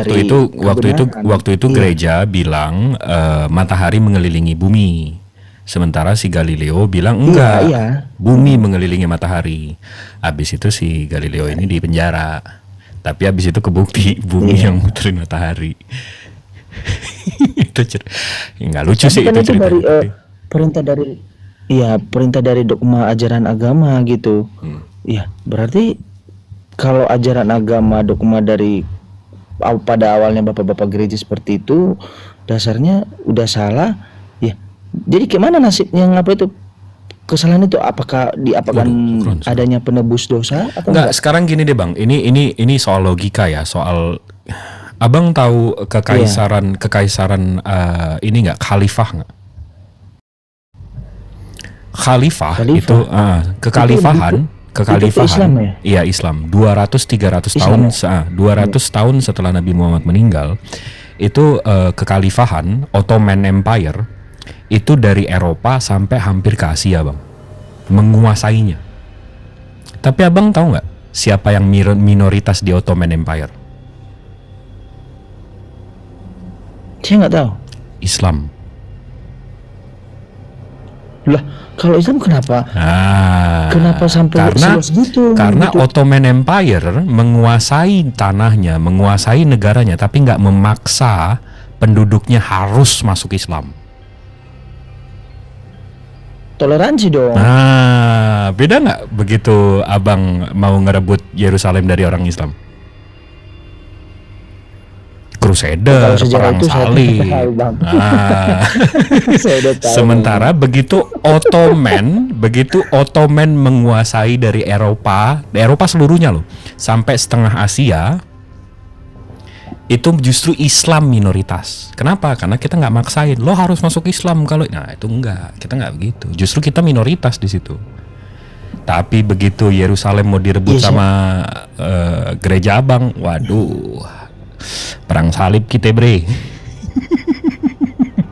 waktu itu kebenaran. gereja bilang matahari mengelilingi bumi. Sementara si Galileo bilang enggak. Iya. Bumi mengelilingi matahari. Habis itu si Galileo ini di penjara. Tapi habis itu kebukti bumi Iya. yang muterin matahari. Itu nggak lucu Tapi sih kan itu itu dari ceritanya. perintah dari dogma ajaran agama gitu. Iya, berarti kalau ajaran agama dogma dari pada awalnya bapak-bapak gereja seperti itu dasarnya udah salah, ya. Jadi gimana nasibnya, ngapa itu kesalahan itu, apakah diapakan Waduh, keren. adanya penebus dosa atau Enggak, sekarang gini deh Bang. Ini soal logika ya, soal Abang tahu kekaisaran ini enggak, khalifah enggak? Khalifah. itu kekhalifahan itu Islam ya? Iya, Islam. 200-300 Islam tahun 200 tahun setelah Nabi Muhammad meninggal, itu kekhalifahan Ottoman Empire itu dari Eropa sampai hampir ke Asia, Bang. Menguasainya. Tapi Abang tahu nggak siapa yang minoritas di Ottoman Empire? Saya nggak tahu. Islam. Lah, kalau Islam kenapa? Kenapa sampai karena seluas gitu? karena gitu? Ottoman Empire menguasai tanahnya, menguasai negaranya, tapi nggak memaksa penduduknya harus masuk Islam. Toleransi dong. Nah, beda nggak begitu Abang mau ngerebut Yerusalem dari orang Islam? Crusader, Kalau sejarah perang itu saya salib. tahu, Bang. Nah, Saya udah tahu. sementara begitu Ottoman menguasai dari Eropa seluruhnya loh, sampai setengah Asia, itu justru Islam minoritas. Kenapa? Karena kita nggak maksain, lo harus masuk Islam kalau, nah itu enggak, kita nggak begitu. Justru kita minoritas di situ. Tapi begitu Yerusalem mau direbut Iya, sama gereja Abang, waduh, perang salib kita bre.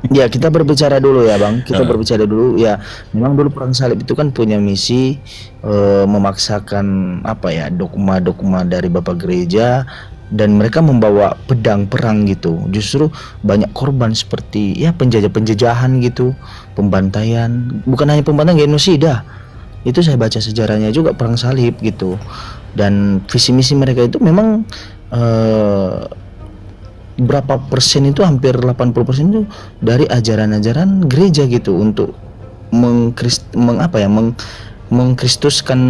Ya, kita berbicara dulu ya, Bang. Kita berbicara dulu ya. Memang dulu perang salib itu kan punya misi memaksakan apa ya, dogma-dogma dari Bapak Gereja, dan mereka membawa pedang perang gitu. Justru banyak korban seperti ya penjajahan gitu, pembantaian. Bukan hanya pembantaian, genosida. Itu saya baca sejarahnya juga perang salib gitu. Dan visi misi mereka itu memang berapa persen itu, hampir 80% itu dari ajaran-ajaran gereja gitu, untuk mengkristuskan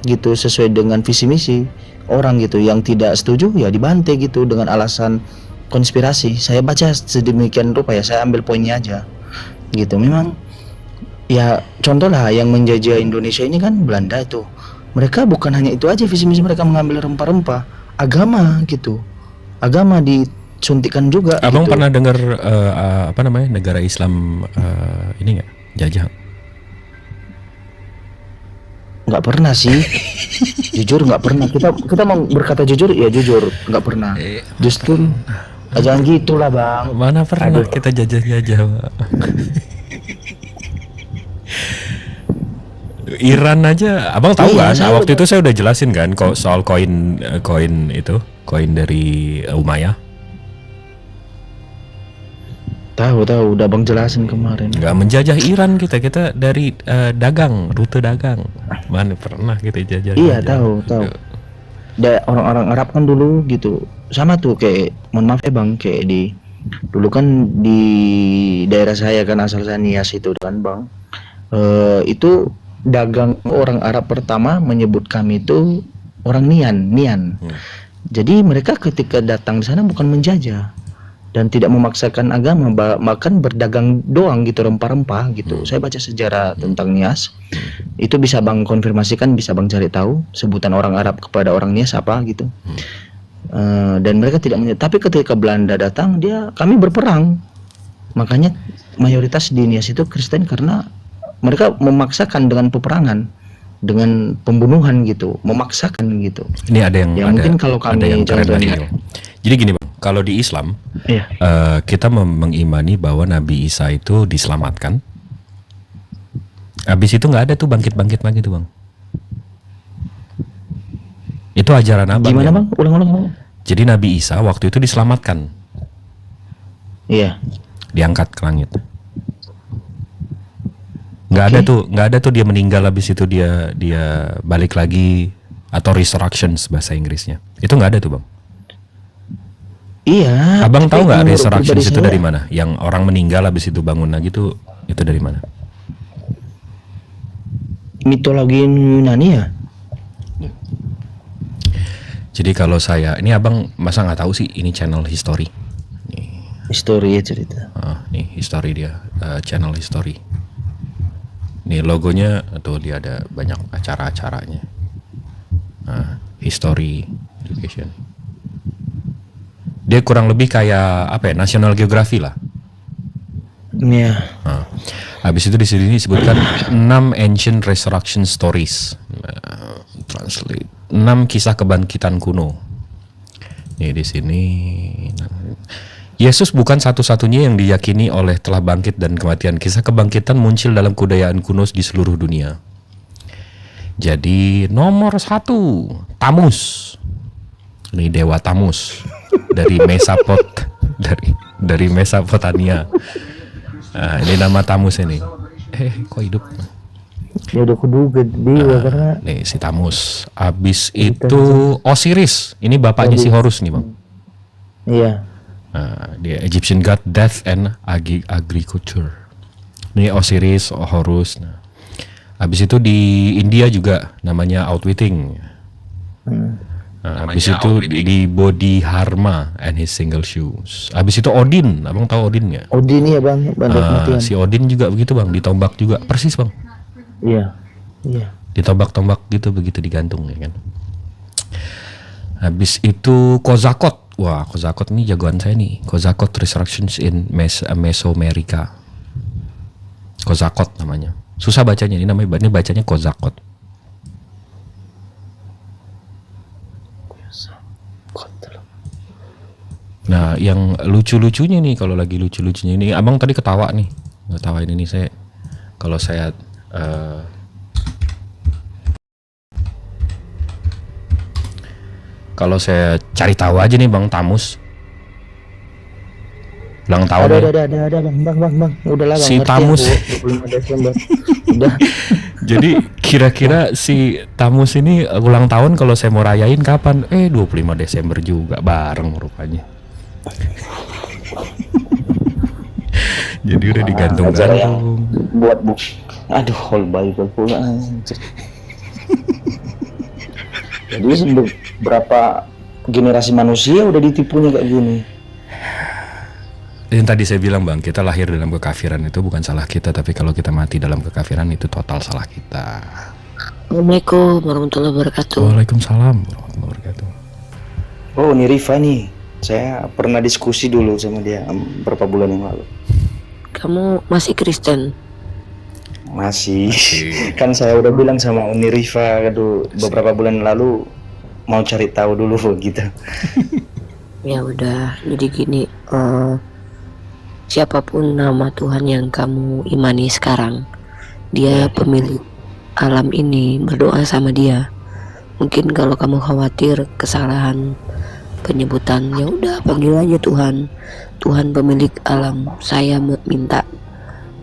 gitu sesuai dengan visi misi orang gitu. Yang tidak setuju ya dibantai gitu dengan alasan konspirasi. Saya baca sedemikian rupa ya, saya ambil poinnya aja gitu. Memang ya contoh lah yang menjajah Indonesia ini kan Belanda itu. Mereka bukan hanya itu aja visi misi mereka, mengambil rempah-rempah, agama gitu. Agama disuntikkan juga. Abang gitu. pernah dengar apa namanya, negara Islam ini nggak, jajah? Nggak pernah sih. Jujur nggak pernah. Kita mau berkata jujur ya jujur nggak pernah. Justru jangan gitulah, Bang. Mana pernah kita jajah-jajah, Pak. Iran aja, Abang tahu Iya, kan? saya Waktu itu saya udah jelasin kan kok soal koin dari Umayyah. Tahu udah Bang jelasin kemarin. Nggak menjajah Iran, kita dari dagang, rute dagang. Mana pernah kita jajah? Iya, tahu. Orang-orang Arab kan dulu gitu. Sama tuh kayak, mohon maaf ya Bang, kayak dulu kan di daerah saya kan, asal saya Nias itu kan, Bang. Itu dagang orang Arab pertama menyebut kami itu orang Nian. Jadi mereka ketika datang di sana bukan menjajah dan tidak memaksakan agama, bahkan berdagang doang gitu, rempah-rempah gitu. Saya baca sejarah tentang Nias. Itu bisa Bang konfirmasikan, bisa Bang cari tahu sebutan orang Arab kepada orang Nias apa gitu. Dan mereka tidak tapi ketika Belanda datang, kami berperang. Makanya mayoritas di Nias itu Kristen, karena mereka memaksakan dengan peperangan, dengan pembunuhan gitu, memaksakan gitu. Ini ada yang mungkin kalau kami ada yang keren contohnya. lagi. Jadi gini Bang, kalau di Islam Iya. kita mengimani bahwa Nabi Isa itu diselamatkan. Habis itu nggak ada tuh bangkit-bangkit lagi tuh Bang. Itu ajaran Abang. Gimana ya? Bang? Ulang. Jadi Nabi Isa waktu itu diselamatkan, Iya. diangkat ke langit. Nggak ada tuh dia meninggal habis itu dia balik lagi, atau resurrections bahasa Inggrisnya. Itu nggak ada tuh Bang. Iya. Abang tahu tapi nggak menurut resurrections pribadi itu saya, dari mana? Yang orang meninggal habis itu bangun lagi itu dari mana? mitologi Yunani ya. Jadi kalau ini Abang masa nggak tahu sih, ini channel history. Histori ya cerita. Nih history dia, channel history. Nih logonya tuh, dia ada banyak acara-acaranya. History education. Dia kurang lebih kayak apa ya, National Geography lah. Iya. Habis itu di sini disebutkan 6 ancient resurrection stories. Translate 6 kisah kebangkitan kuno. Nih di sini Yesus bukan satu-satunya yang diyakini oleh telah bangkit dan kematian. Kisah kebangkitan muncul dalam kebudayaan kuno di seluruh dunia. Jadi nomor 1 Tamus. Ini dewa Tamus dari dari Mesopotamia. Nah, ini nama Tamus ini. Kok hidup? Ya udah kuduga dewa karena Nih si Tamus. Habis itu Osiris. Ini bapaknya si Horus nih, Bang. iya. Dia Egyptian god death and agriculture. Ini Osiris, Horus. Nah, habis itu di India juga namanya Outwitting. Habis itu di Bodhidharma and his single shoes. Habis itu Odin, abang tahu Odin nggak? Odin ya bang, bandar kematian. Si Odin juga begitu bang, ditombak juga, persis bang. Iya, iya. Ditombak-tombak gitu, begitu digantung ya kan. Habis itu Kozakot. Wah, Kozakot ini jagoan saya nih. Kozakot Resurrections in Mesoamerica. Kozakot namanya. Susah bacanya, ini bacanya Kozakot. Nah, yang lucu-lucunya nih, kalau lagi lucu-lucunya ini, abang tadi ketawa nih, ngetawain ini saya. Kalau saya cari tahu aja nih Bang Tamus, ulang tahun ya. Ada bang, udahlah bang. Si ngerti Tamus. aku, 25 Desember. Udah. Jadi kira-kira si Tamus ini ulang tahun kalau saya mau rayain kapan? 25 Desember juga bareng rupanya. Jadi udah digantung-gantung. Buat buk. Aduh, whole Bible pula anjir. Jadi berapa generasi manusia udah ditipunya kayak gini. Yang tadi saya bilang bang, kita lahir dalam kekafiran itu bukan salah kita, tapi kalau kita mati dalam kekafiran itu total salah kita. Assalamualaikum warahmatullahi wabarakatuh. Waalaikumsalam warahmatullahi wabarakatuh. Oh, ini Rifa nih. Saya pernah diskusi dulu sama dia beberapa bulan yang lalu. Kamu masih Kristen? Masih. Kan saya udah bilang sama Uni Rifa beberapa bulan lalu mau cari tahu dulu gitu. Ya udah, jadi gini, siapapun nama Tuhan yang kamu imani sekarang, dia pemilik alam ini, berdoa sama dia. Mungkin kalau kamu khawatir kesalahan penyebutan, ya udah panggil aja Tuhan. Tuhan pemilik alam, saya minta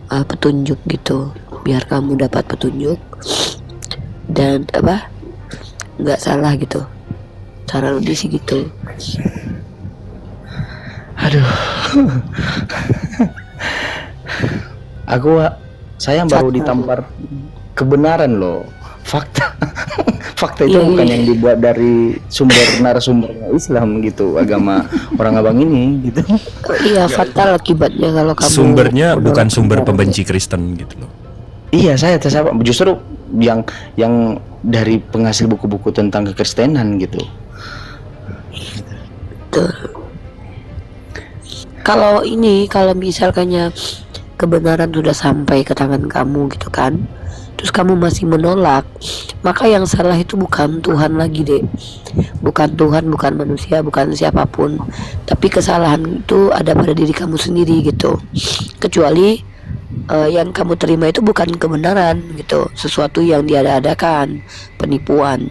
petunjuk gitu, biar kamu dapat petunjuk dan nggak salah gitu. Cara lu sih gitu. Aduh. Saya baru ditampar kebenaran loh, fakta. Fakta itu bukan yang dibuat dari narasumbernya Islam gitu, agama orang abang ini gitu. Iya, fatal akibatnya kalau kamu Sumbernya bukan sumber pembenci Kristen gitu loh. Iya, saya justru yang dari penghasil buku-buku tentang kekristenan gitu. Betul. Kalau misalkannya kebenaran sudah sampai ke tangan kamu gitu kan, terus kamu masih menolak, maka yang salah itu bukan Tuhan lagi deh, bukan Tuhan, bukan manusia, bukan siapapun, tapi kesalahan itu ada pada diri kamu sendiri gitu. Kecuali yang kamu terima itu bukan kebenaran gitu, sesuatu yang diada-adakan, penipuan.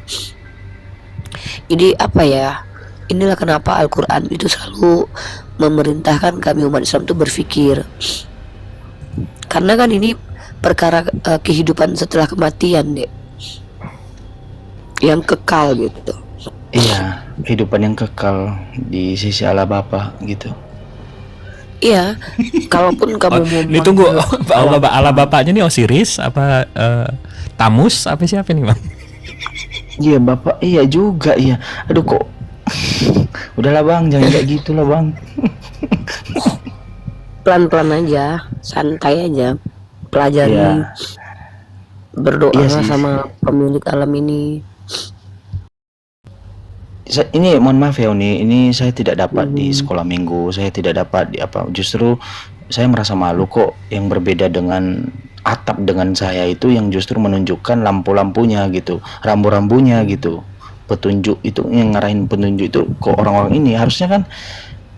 Jadi inilah kenapa Al-Quran itu selalu memerintahkan kami umat Islam itu berpikir, karena kan ini perkara kehidupan setelah kematian deh, yang kekal gitu. Iya, kehidupan yang kekal di sisi Allah Bapa gitu. Iya, kalaupun kamu mau Ini tunggu, Allah bapaknya nih Osiris apa Tamus apa siapa nih bang? Iya Bapak, iya juga iya. Aduh kok. Udahlah bang, jangan kayak gitu lah bang. pelan-pelan aja, santai aja, pelajari, Iya. berdoa Iya sih. sama pemilik alam ini. Ini mohon maaf ya Uni, ini saya tidak dapat di sekolah minggu, saya tidak dapat di justru saya merasa malu kok. Yang berbeda dengan atap dengan saya itu yang justru menunjukkan lampu-lampunya gitu, rambu-rambunya gitu, petunjuk itu yang ngarahin petunjuk itu kok orang-orang ini. Harusnya kan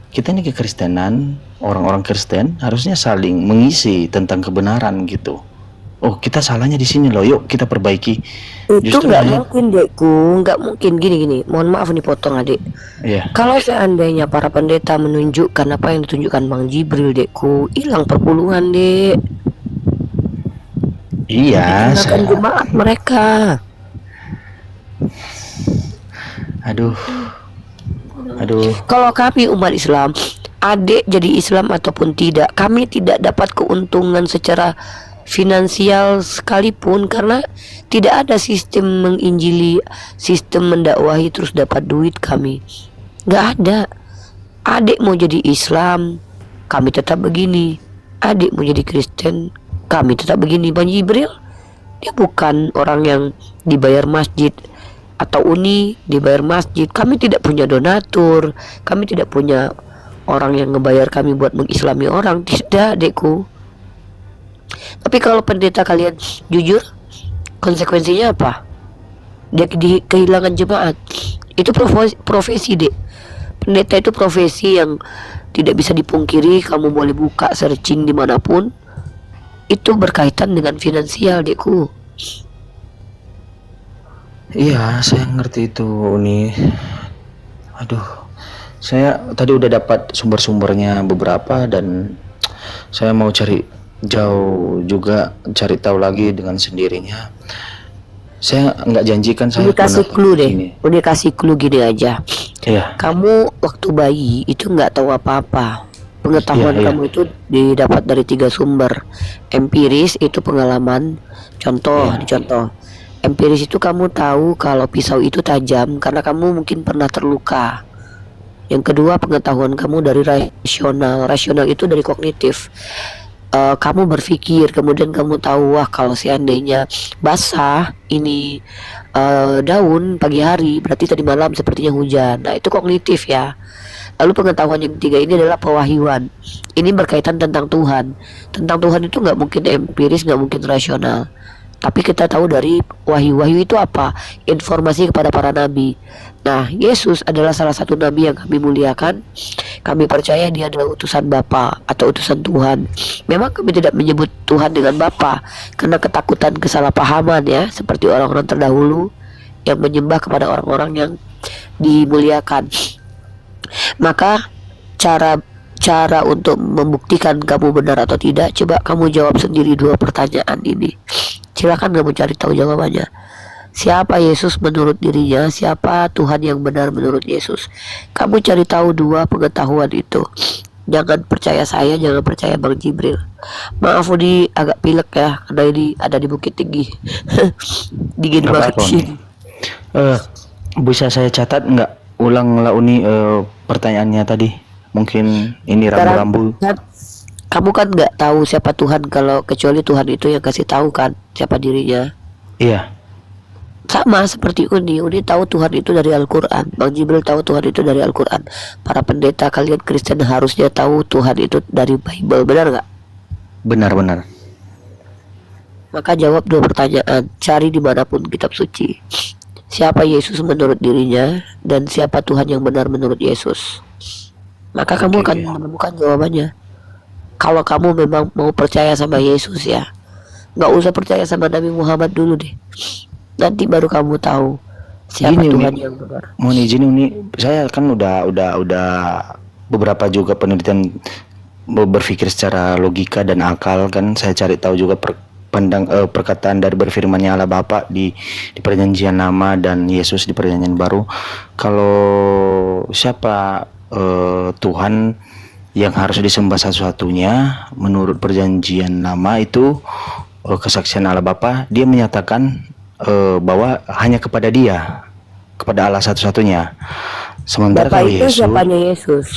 kita ini kekristenan, orang-orang Kristen harusnya saling mengisi tentang kebenaran gitu. Oh, kita salahnya di sini loh, yuk kita perbaiki. Itu Justru nggak hanya- mungkin dekku, nggak mungkin. Gini, mohon maaf nih potong adik. Iya. Kalau seandainya para pendeta menunjukkan apa yang ditunjukkan Bang Jibril dekku, hilang perpuluhan dek. Iya, Tinggalkan saya, jemaat mereka. aduh, aduh, Kalau kami umat Islam, adik jadi Islam ataupun tidak, kami tidak dapat keuntungan secara finansial sekalipun karena tidak ada sistem menginjili, sistem mendakwahi terus dapat duit kami. Nggak ada. Adik mau jadi Islam, kami tetap begini. Adik mau jadi Kristen, kami tetap begini. Bang Jibril, dia bukan orang yang dibayar masjid atau uni dibayar masjid. Kami tidak punya donatur, kami tidak punya orang yang ngebayar kami buat mengislami orang. Tidak, adekku. Tapi kalau pendeta kalian jujur, konsekuensinya apa? Dia kehilangan jemaat. Itu profesi dek. Pendeta itu profesi yang tidak bisa dipungkiri. Kamu boleh buka searching dimanapun, itu berkaitan dengan finansial dekku. iya, saya ngerti itu nih. Aduh, saya tadi udah dapat sumber-sumbernya beberapa dan saya mau cari jauh juga, cari tahu lagi dengan sendirinya. Saya nggak janjikan saya Udah kasih benar- clue deh. ini. Udah kasih clue gini aja. Iya, Kamu waktu bayi itu nggak tahu apa-apa. Pengetahuan Iya, iya. kamu itu didapat dari 3 sumber. Empiris itu pengalaman. Contoh, Iya. contoh. Empiris itu kamu tahu kalau pisau itu tajam karena kamu mungkin pernah terluka. Yang kedua, pengetahuan kamu dari rasional. Rasional itu dari kognitif. Kamu berpikir, kemudian kamu tahu, wah kalau seandainya basah ini daun pagi hari, berarti tadi malam sepertinya hujan. Nah itu kognitif ya. Lalu pengetahuan yang ketiga ini adalah pewahyuan. Ini berkaitan tentang Tuhan. Tentang Tuhan itu nggak mungkin empiris, nggak mungkin rasional. Tapi kita tahu dari wahyu. Wahyu itu apa? Informasi kepada para nabi. Nah, Yesus adalah salah satu nabi yang kami muliakan. Kami percaya dia adalah utusan Bapa atau utusan Tuhan. Memang kami tidak menyebut Tuhan dengan Bapa karena ketakutan kesalahpahaman ya, seperti orang-orang terdahulu yang menyembah kepada orang-orang yang dimuliakan. Maka cara untuk membuktikan kamu benar atau tidak, coba kamu jawab sendiri 2 pertanyaan ini. Silakan kamu cari tahu jawabannya. Siapa Yesus menurut dirinya? Siapa Tuhan yang benar menurut Yesus? Kamu cari tahu 2 pengetahuan itu. Jangan percaya saya, jangan percaya Bang Jibril. Maaf Udi agak pilek ya, karena ini ada di Bukit Tinggi. Dingin Nggak banget apa-apa, sih. bisa saya catat nggak ulang lah Uni pertanyaannya tadi? Mungkin ini Sekarang rambu-rambu. kan, kamu kan nggak tahu siapa Tuhan kalau kecuali Tuhan itu yang kasih tahu kan siapa dirinya. Iya, Sama seperti Uni tahu Tuhan itu dari Al-Quran. Bang Jibril tahu Tuhan itu dari Al-Quran. Para pendeta kalian Kristen harusnya tahu Tuhan itu dari Bible, benar nggak? benar-benar. Maka jawab 2 pertanyaan. Cari dimanapun kitab suci. Siapa Yesus menurut dirinya dan siapa Tuhan yang benar menurut Yesus. Maka kamu akan menemukan jawabannya. Kalau kamu memang mau percaya sama Yesus ya, nggak usah percaya sama Nabi Muhammad dulu deh. Nanti baru kamu tahu siapa Gini, Tuhan Uni. yang benar. Mohon izin Uni, saya kan udah beberapa juga penelitian berpikir secara logika dan akal kan. Saya cari tahu juga perkataan dari berfirmannya Allah Bapa di Perjanjian Lama dan Yesus di Perjanjian Baru. Kalau siapa Tuhan yang harus disembah satu-satunya menurut Perjanjian Lama itu kesaksian Allah Bapa, dia menyatakan bahwa hanya kepada Dia, kepada Allah satu-satunya. Sementara Bapak kalau itu Yesus siapanya Yesus?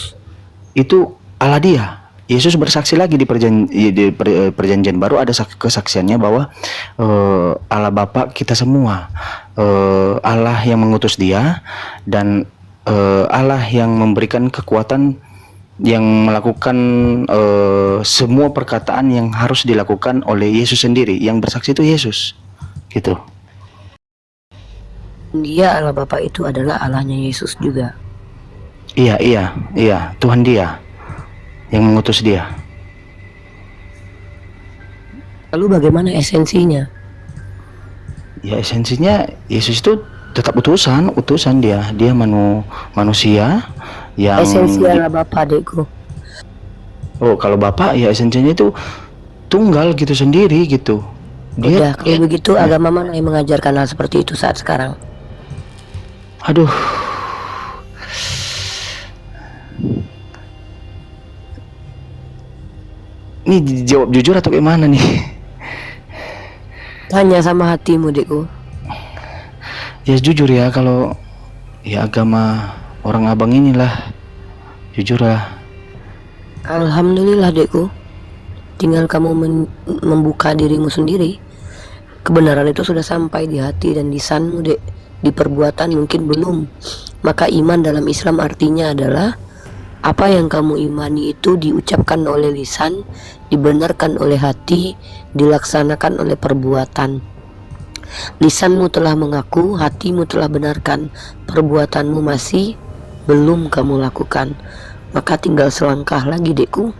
itu Allah Dia. Yesus bersaksi lagi di perjanjian baru, ada kesaksiannya bahwa Allah Bapa kita semua, Allah yang mengutus Dia dan Allah yang memberikan kekuatan yang melakukan semua perkataan yang harus dilakukan oleh Yesus sendiri. Yang bersaksi itu Yesus, gitu. Dia Allah Bapa itu adalah Allahnya Yesus juga. Iya, Tuhan dia yang mengutus dia. Lalu bagaimana esensinya? Ya esensinya Yesus itu tetap utusan dia manusia yang Esensi Allah Bapa, adikku. Oh, kalau Bapak ya esensinya itu tunggal gitu sendiri gitu. Udah, kalau begitu agama mana yang mengajarkan hal seperti itu saat sekarang? Aduh. Ini jawab jujur atau gimana nih? Tanya sama hatimu, dekku. Ya jujur ya, kalau ya agama orang abang inilah, jujur lah. Alhamdulillah, dekku. Tinggal kamu membuka dirimu sendiri. Kebenaran itu sudah sampai di hati dan lisanmu, dek. Di perbuatan mungkin belum. Maka iman dalam Islam artinya adalah apa yang kamu imani itu diucapkan oleh lisan, dibenarkan oleh hati, dilaksanakan oleh perbuatan. Lisanmu telah mengaku, hatimu telah benarkan, perbuatanmu masih belum kamu lakukan. Maka tinggal selangkah lagi, dekku.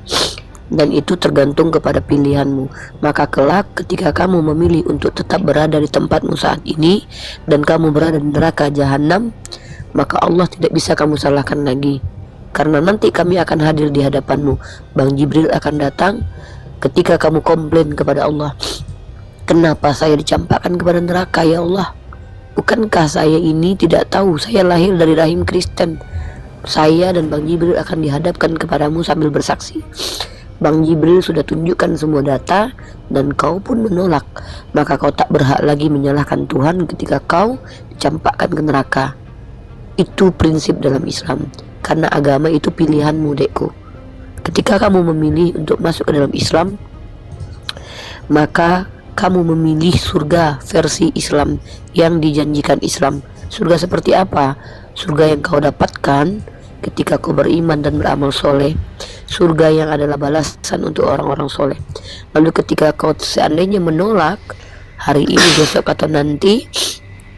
Dan itu tergantung kepada pilihanmu. Maka kelak ketika kamu memilih untuk tetap berada di tempatmu saat ini dan kamu berada di neraka jahanam, maka Allah tidak bisa kamu salahkan lagi. Karena nanti kami akan hadir di hadapanmu. Bang Jibril akan datang ketika kamu komplain kepada Allah, kenapa saya dicampakkan kepada neraka ya Allah? Bukankah saya ini tidak tahu saya lahir dari rahim Kristen? Saya dan Bang Jibril akan dihadapkan kepadamu sambil bersaksi, Bang Jibril sudah tunjukkan semua data dan kau pun menolak. Maka kau tak berhak lagi menyalahkan Tuhan ketika kau dicampakkan ke neraka. Itu prinsip dalam Islam. Karena agama itu pilihanmu, dekku. Ketika kamu memilih untuk masuk ke dalam Islam, maka kamu memilih surga versi Islam yang dijanjikan Islam. Surga seperti apa? Surga yang kau dapatkan ketika kau beriman dan beramal soleh. Surga yang adalah balasan untuk orang-orang soleh. Lalu ketika kau seandainya menolak hari ini, besok atau nanti,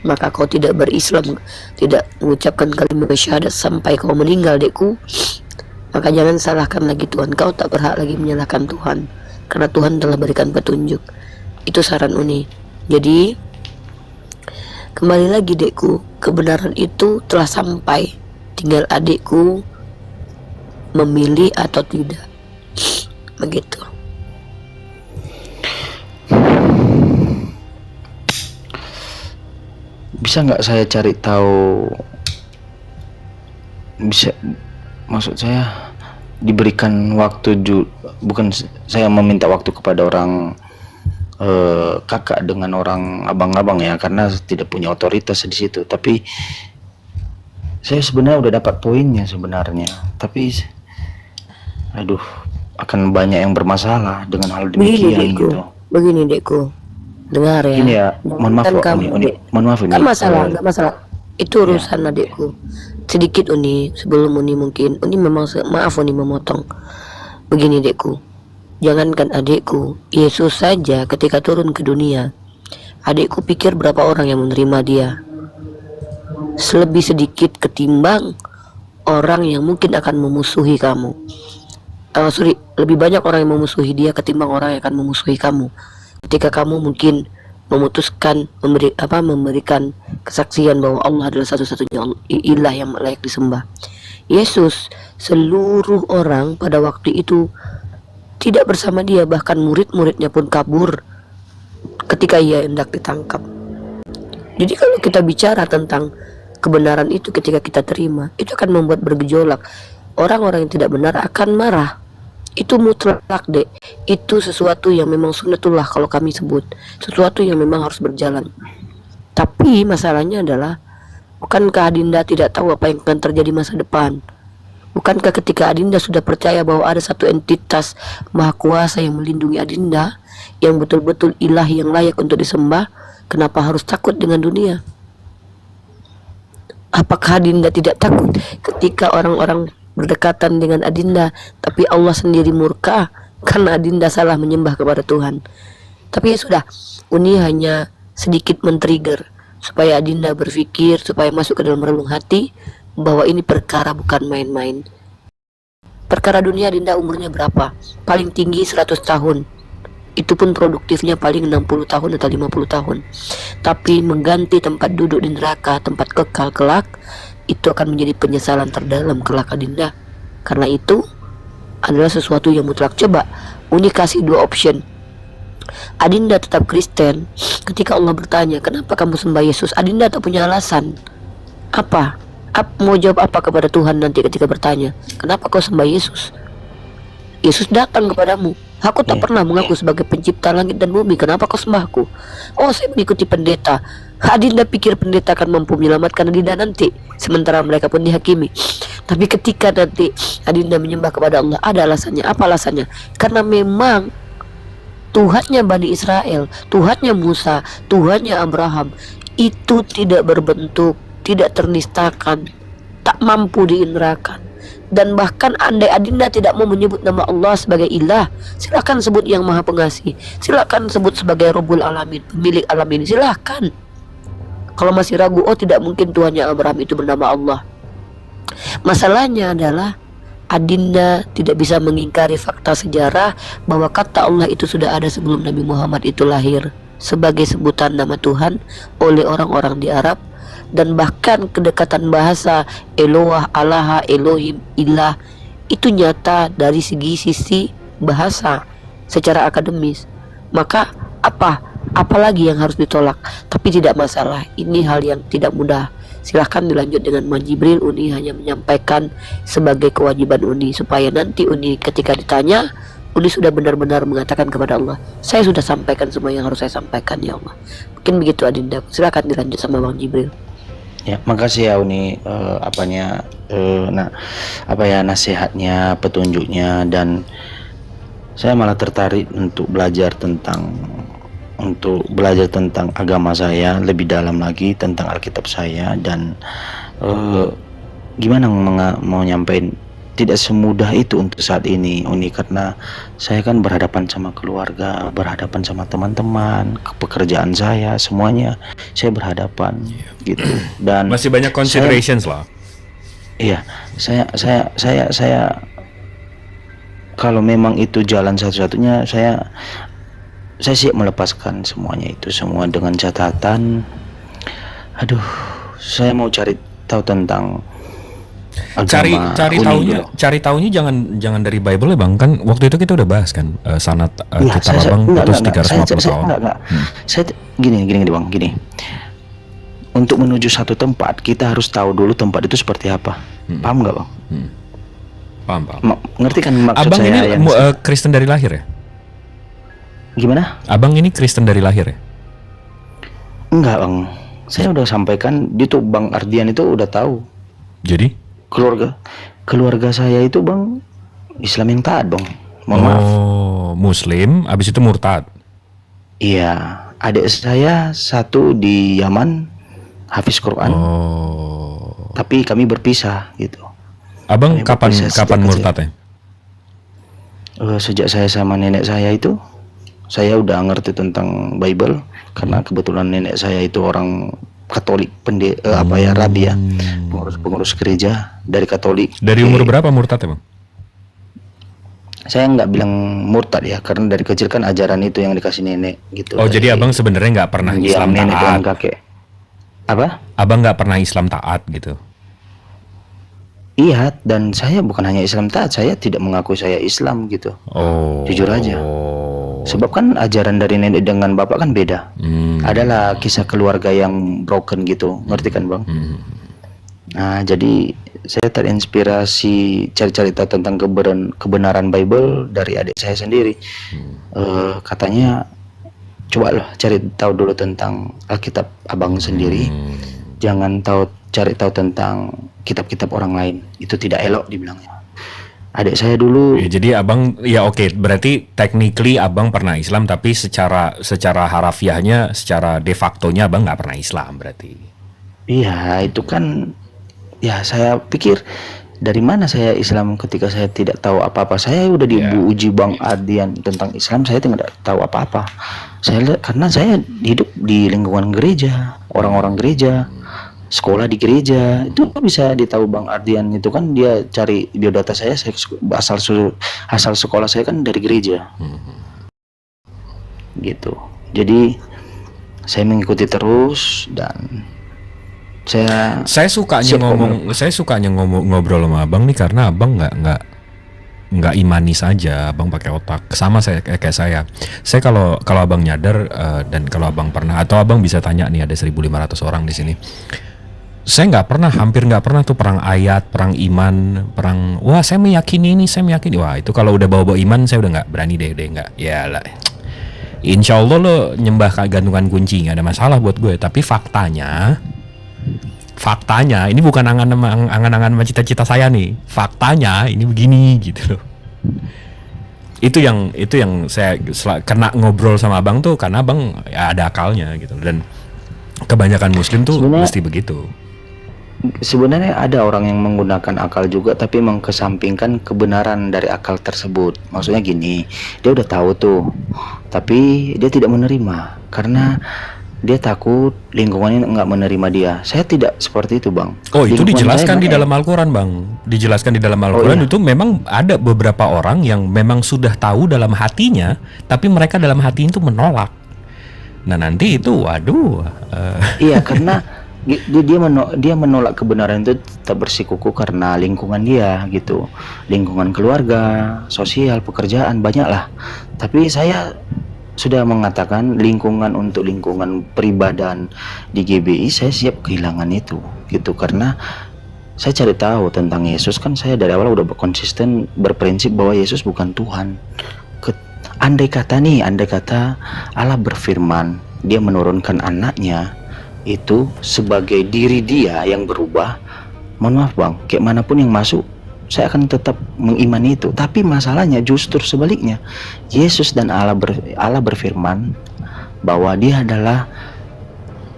maka kau tidak berislam, tidak mengucapkan kalimat syahadat sampai kau meninggal, dekku. Maka jangan salahkan lagi Tuhan. Kau tak berhak lagi menyalahkan Tuhan, karena Tuhan telah berikan petunjuk. Itu saran Uni. Jadi kembali lagi, dekku, kebenaran itu telah sampai. Tinggal adikku memilih atau tidak. Begitu. Bisa nggak saya cari tahu, bisa, maksud saya diberikan waktu bukan saya meminta waktu kepada orang kakak dengan orang abang-abang ya, karena tidak punya otoritas di situ. Tapi saya sebenarnya udah dapat poinnya sebenarnya, tapi aduh, akan banyak yang bermasalah dengan hal demikian gitu. Begini, dekku. Dengar ya. Ini ya, mohon maaf, mohon maaf ini. Gak masalah. Itu urusan adikku. Sedikit Uni, sebelum Uni mungkin, Uni memang maaf Uni memotong. Begini, dekku. Jangankan adikku, Yesus saja ketika turun ke dunia, adikku pikir berapa orang yang menerima dia. Selebih sedikit ketimbang orang yang mungkin akan memusuhi kamu. Lebih banyak orang yang memusuhi dia ketimbang orang yang akan memusuhi kamu. Ketika kamu mungkin memutuskan memberikan kesaksian bahwa Allah adalah satu-satunya ilah yang layak disembah. Yesus, seluruh orang pada waktu itu tidak bersama dia, bahkan murid-muridnya pun kabur ketika ia hendak ditangkap. Jadi kalau kita bicara tentang kebenaran itu ketika kita terima, itu akan membuat bergejolak. Orang-orang yang tidak benar akan marah. Itu mutlak, dek. Itu sesuatu yang memang sunnatullah kalau kami sebut, sesuatu yang memang harus berjalan. Tapi masalahnya adalah, bukankah Adinda tidak tahu apa yang akan terjadi masa depan? Bukankah ketika Adinda sudah percaya bahwa ada satu entitas maha kuasa yang melindungi Adinda, yang betul-betul ilah yang layak untuk disembah, kenapa harus takut dengan dunia? Apakah Adinda tidak takut ketika orang-orang berdekatan dengan Adinda, tapi Allah sendiri murka karena Adinda salah menyembah kepada Tuhan. Tapi ya sudah, Uni hanya sedikit men-trigger supaya Adinda berpikir, supaya masuk ke dalam relung hati bahwa ini perkara bukan main-main. Perkara dunia, Adinda umurnya berapa? Paling tinggi 100 tahun. Itu pun produktifnya paling 60 tahun atau 50 tahun. Tapi mengganti tempat duduk di neraka, tempat kekal kelak, itu akan menjadi penyesalan terdalam kelak Adinda. Karena itu adalah sesuatu yang mutlak. Coba Uni kasih 2 option. Adinda tetap Kristen. Ketika Allah bertanya, kenapa kamu sembah Yesus? Adinda tak punya alasan. Apa? Mau jawab apa kepada Tuhan nanti ketika bertanya, kenapa kau sembah Yesus? Yesus datang kepadamu. Aku tak pernah mengaku sebagai pencipta langit dan bumi. Kenapa kau sembahku? Oh, saya mengikuti pendeta. Adinda pikir pendeta akan mampu menyelamatkan Adinda nanti, sementara mereka pun dihakimi. Tapi ketika nanti Adinda menyembah kepada Allah, ada alasannya. Apa alasannya? Karena memang Tuhannya Bani Israel, Tuhannya Musa, Tuhannya Abraham itu tidak berbentuk, tidak ternistakan, tak mampu diindrakan. Dan bahkan andai Adinda tidak mau menyebut nama Allah sebagai ilah, silakan sebut yang maha pengasih, silakan sebut sebagai Rabbul Alamin, pemilik alam ini, silakan. Kalau masih ragu, oh tidak mungkin Tuhannya Abraham itu bernama Allah. Masalahnya adalah Adinda tidak bisa mengingkari fakta sejarah bahwa kata Allah itu sudah ada sebelum Nabi Muhammad itu lahir sebagai sebutan nama Tuhan oleh orang-orang di Arab. Dan bahkan kedekatan bahasa Eloah, Allah, Elohim, Ilah itu nyata dari sisi bahasa secara akademis. Maka apalagi yang harus ditolak? Tapi tidak masalah, ini hal yang tidak mudah. Silahkan dilanjut dengan Man Jibril. Uni hanya menyampaikan sebagai kewajiban Uni, supaya nanti Uni ketika ditanya, Uni sudah benar-benar mengatakan kepada Allah, saya sudah sampaikan semua yang harus saya sampaikan ya Allah. Mungkin begitu Adinda. Silahkan dilanjut sama Bang Jibril. Ya, makasih ya Uni nasihatnya, petunjuknya, dan saya malah tertarik untuk belajar tentang agama saya lebih dalam lagi, tentang Alkitab saya, dan gimana mau nyampein. Tidak semudah itu untuk saat ini Uni, karena saya kan berhadapan sama keluarga, berhadapan sama teman-teman, pekerjaan saya, semuanya saya berhadapan gitu. Dan masih banyak considerations lah. Iya, saya kalau memang itu jalan satu-satunya, saya siap melepaskan semuanya itu semua dengan catatan. Aduh, saya mau cari tahu tentang agama. Cari taunya jangan dari Bible ya Bang, kan waktu itu kita udah bahas kan sanad kitab Abang putus 350 tahun. Saya gini Bang, gini. Untuk menuju satu tempat kita harus tahu dulu tempat itu seperti apa. Paham nggak Bang? Paham. Ngerti kan maksud Abang saya? Ini Kristen dari lahir ya? Gimana? Abang ini Kristen dari lahir ya? Enggak Bang, saya udah sampaikan itu, Bang Ardian itu udah tahu. Jadi? Keluarga saya itu Bang Islam yang taat Bang. Mohon maaf. Muslim, abis itu murtad. Iya, adik saya satu di Yaman, hafiz Quran. Tapi kami berpisah gitu. Abang kapan murtad ya? Sejak saya sama nenek saya itu, saya udah ngerti tentang Bible, karena kebetulan nenek saya itu orang Katolik, rabi ya, pengurus gereja dari Katolik. Dari umur berapa murtad ya Bang? Saya nggak bilang murtad ya, karena dari kecil kan ajaran itu yang dikasih nenek gitu. Oh, jadi abang sebenarnya nggak pernah Islam nenek dan taat? Kakek. Apa? Abang nggak pernah Islam taat gitu? Iya, dan saya bukan hanya Islam taat, saya tidak mengaku saya Islam gitu. Jujur aja. Sebab kan ajaran dari nenek dengan bapak kan beda. Adalah kisah keluarga yang broken gitu, ngerti kan Bang? Nah, jadi saya terinspirasi cari-cari tahu tentang kebenaran Bible dari adik saya sendiri. Katanya, coba loh cari tahu dulu tentang Alkitab abang sendiri. Jangan cari tahu tentang kitab-kitab orang lain. Itu tidak elok dibilangnya. Adik saya dulu. Ya, jadi abang ya oke, berarti technically abang pernah Islam, tapi secara harafiahnya, secara de factonya abang nggak pernah Islam berarti. Iya, itu kan ya saya pikir dari mana saya Islam ketika saya tidak tahu apa-apa? Saya udah diuji Bang Ardian tentang Islam, saya tidak tahu apa-apa. Karena saya hidup di lingkungan gereja, orang-orang gereja, sekolah di gereja. Itu bisa ditahu Bang Ardian, itu kan dia cari biodata saya asal sekolah saya kan dari gereja. Gitu. Jadi saya mengikuti terus dan saya sukanya ngobrol sama abang nih karena abang nggak imanis aja, abang pakai otak. Sama saya kayak saya kalau abang nyadar dan kalau abang pernah atau abang bisa tanya nih, ada 1.500 orang di sini. Saya hampir nggak pernah tuh perang ayat, perang iman, perang wah saya meyakini ini, saya meyakini. Wah itu kalau udah bawa iman saya udah nggak berani deh nggak. Ya lah. Insya Allah lo nyembah gantungan kunci nggak ada masalah buat gue. Tapi faktanya ini bukan angan-angan sama cita-cita saya nih. Faktanya ini begini gitu loh. Itu yang saya kena ngobrol sama abang tuh karena abang ya ada akalnya gitu. Dan kebanyakan muslim tuh mesti begitu. Sebenarnya ada orang yang menggunakan akal juga tapi mengkesampingkan kebenaran dari akal tersebut. Maksudnya gini, dia udah tahu tuh, tapi dia tidak menerima karena dia takut lingkungannya nggak menerima dia. Saya tidak seperti itu, Bang. Oh, itu dijelaskan di dalam Al-Quran, Bang. Dijelaskan di dalam Al-Quran. Itu memang ada beberapa orang yang memang sudah tahu dalam hatinya, tapi mereka dalam hati itu menolak. Nah nanti itu, waduh. Iya, karena dia menolak kebenaran itu tetap bersikuku karena lingkungan dia gitu, lingkungan keluarga, sosial, pekerjaan, banyak lah. Tapi saya sudah mengatakan lingkungan peribadahan di GBI saya siap kehilangan itu gitu, karena saya cari tahu tentang Yesus kan. Saya dari awal udah konsisten berprinsip bahwa Yesus bukan Tuhan. Andai kata Allah berfirman, dia menurunkan anaknya itu sebagai diri dia yang berubah, mohon maaf Bang, kayak manapun yang masuk saya akan tetap mengimani itu. Tapi masalahnya justru sebaliknya, Yesus dan Allah berfirman bahwa dia adalah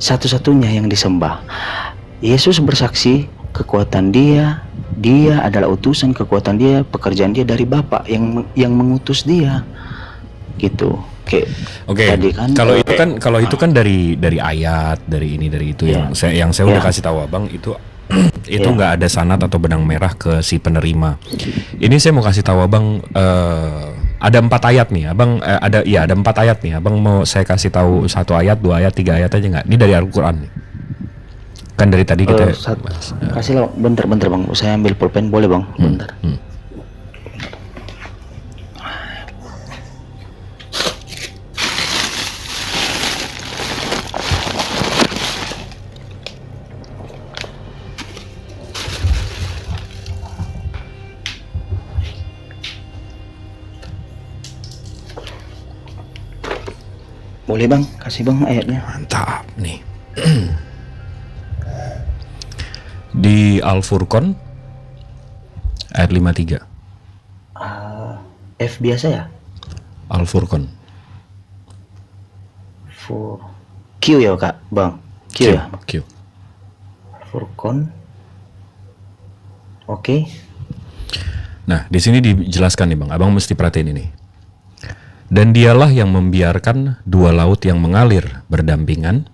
satu-satunya yang disembah. Yesus bersaksi kekuatan dia adalah utusan, kekuatan dia, pekerjaan dia dari Bapa yang mengutus dia gitu. Oke. Kan, kalau itu kan dari ayat, dari ini, dari itu yang saya udah kasih tahu abang itu nggak ada sanad atau benang merah ke si penerima. Ini saya mau kasih tahu abang, ada 4 ayat nih, abang ada 4 ayat nih. Abang mau saya kasih tahu 1 ayat, 2 ayat, 3 ayat aja nggak? Ini dari Al-Quran nih. Kan dari tadi kita kasih lo bentar Bang, saya ambil pulpen boleh Bang? Bentar. Boleh Bang, kasih Bang ayatnya. Mantap nih. Di Al-Furqan ayat 53. F biasa ya? Al-Furqan. Q ya Kak, Bang. Q ya? Q. Furqan. Oke. Nah, di sini dijelaskan nih Bang, abang mesti perhatiin ini. Dan dialah yang membiarkan 2 laut yang mengalir berdampingan,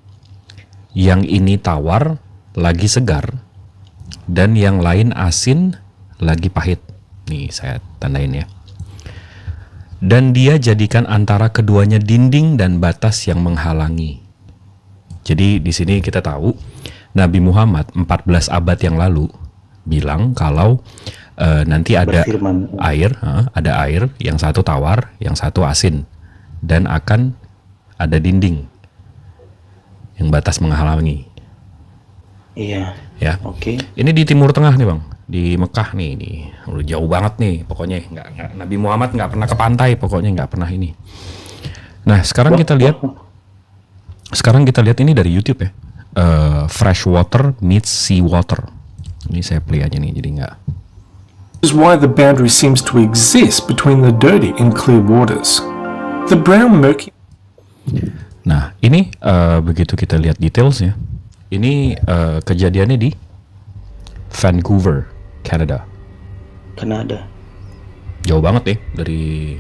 yang ini tawar lagi segar, dan yang lain asin lagi pahit. Nih saya tandain ya. Dan dia jadikan antara keduanya dinding dan batas yang menghalangi. Jadi di sini kita tahu Nabi Muhammad 14 abad yang lalu bilang kalau nanti ada air, yang satu tawar, yang satu asin, dan akan ada dinding yang batas menghalangi. Iya. Ya. Oke. Ini di Timur Tengah nih Bang, di Mekah nih, udah jauh banget nih. Pokoknya nggak Nabi Muhammad nggak pernah ke pantai, pokoknya nggak pernah ini. Nah sekarang kita lihat ini dari YouTube ya, fresh water meets sea water. Ini saya play aja nih, jadi nggak. This is why the boundary seems to exist between the dirty and clear waters. The brown murky. Nah, ini begitu kita lihat detailsnya, ini kejadiannya di Vancouver, Canada. karena ada. Jauh banget ya dari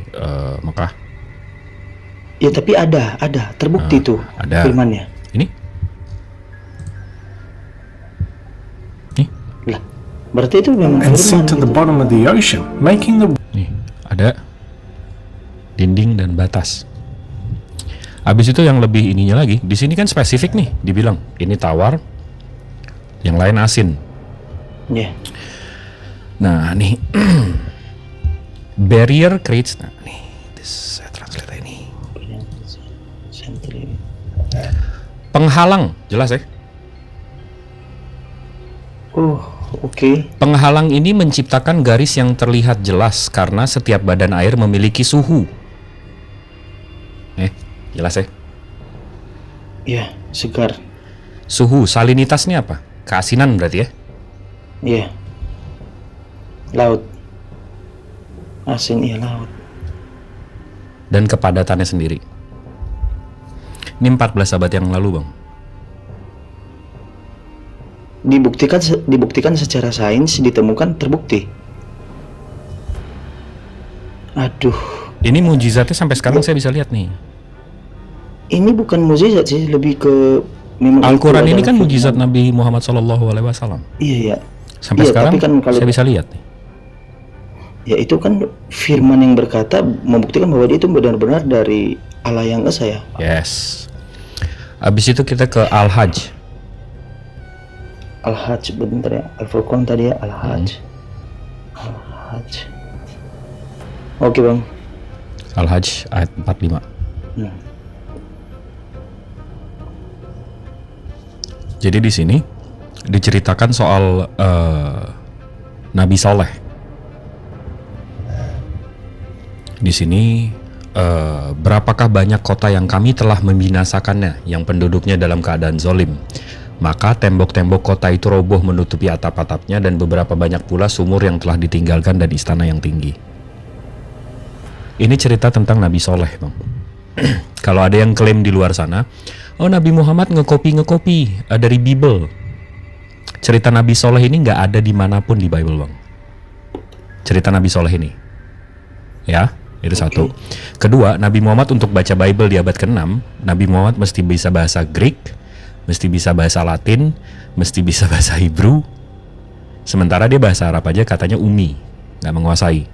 Mekah. Ya tapi ada terbukti tuh ada. firmannya. Ini? Nih, Lah, berarti itu memang and firman sink to the gitu. bottom of the ocean, making the nih ada dinding dan batas. Habis itu yang lebih ininya lagi, di sini kan spesifik nih, dibilang ini tawar, yang lain asin. Ya. Nah, nih barrier creates. Nah, nih, saya translate ini. Penghalang, jelas ya? Oh, oke. Penghalang ini menciptakan garis yang terlihat jelas karena setiap badan air memiliki suhu. Jelas ya? Ya, segar. Suhu, salinitasnya apa? Keasinan berarti ya? Ya. Laut. Asin ya laut. Dan kepadatannya sendiri. Ini 14 abad yang lalu, Bang. Dibuktikan secara sains, ditemukan, terbukti. Aduh, Ini mujizatnya sampai sekarang saya bisa lihat nih. ini bukan mukjizat sih, lebih ke memang Al-Quran itu ini adalah kan firman. mujizat Nabi Muhammad SAW. Iya ya. Sampai Iya, sekarang tapi kan kalau saya bisa lihat nih. ya itu kan firman yang berkata membuktikan bahwa dia itu benar-benar dari Allah yang esa ya. Yes. Habis itu kita ke Al-Hajj. Al-Hajj bentar ya. Al-Furqan tadi ya, Al-Hajj. Al-Hajj. Oke, Bang. Al-Hajj ayat 45. Nah, Jadi di sini diceritakan soal Nabi Soleh. Di sini berapakah banyak kota yang kami telah membinasakannya, yang penduduknya dalam keadaan zolim. Maka tembok-tembok kota itu roboh menutupi atap-atapnya, dan beberapa banyak pula sumur yang telah ditinggalkan dan istana yang tinggi. Ini cerita tentang Nabi Soleh, Bang. Kalau ada yang klaim di luar sana, oh Nabi Muhammad ngekopi dari Bible. Cerita Nabi Soleh ini nggak ada dimanapun di Bible, Bang. Cerita Nabi Soleh ini. Ya, itu satu. Kedua, Nabi Muhammad untuk baca Bible di abad ke-6, Nabi Muhammad mesti bisa bahasa Greek, mesti bisa bahasa Latin, mesti bisa bahasa Hebrew. Sementara dia bahasa Arab aja katanya umi, nggak menguasai.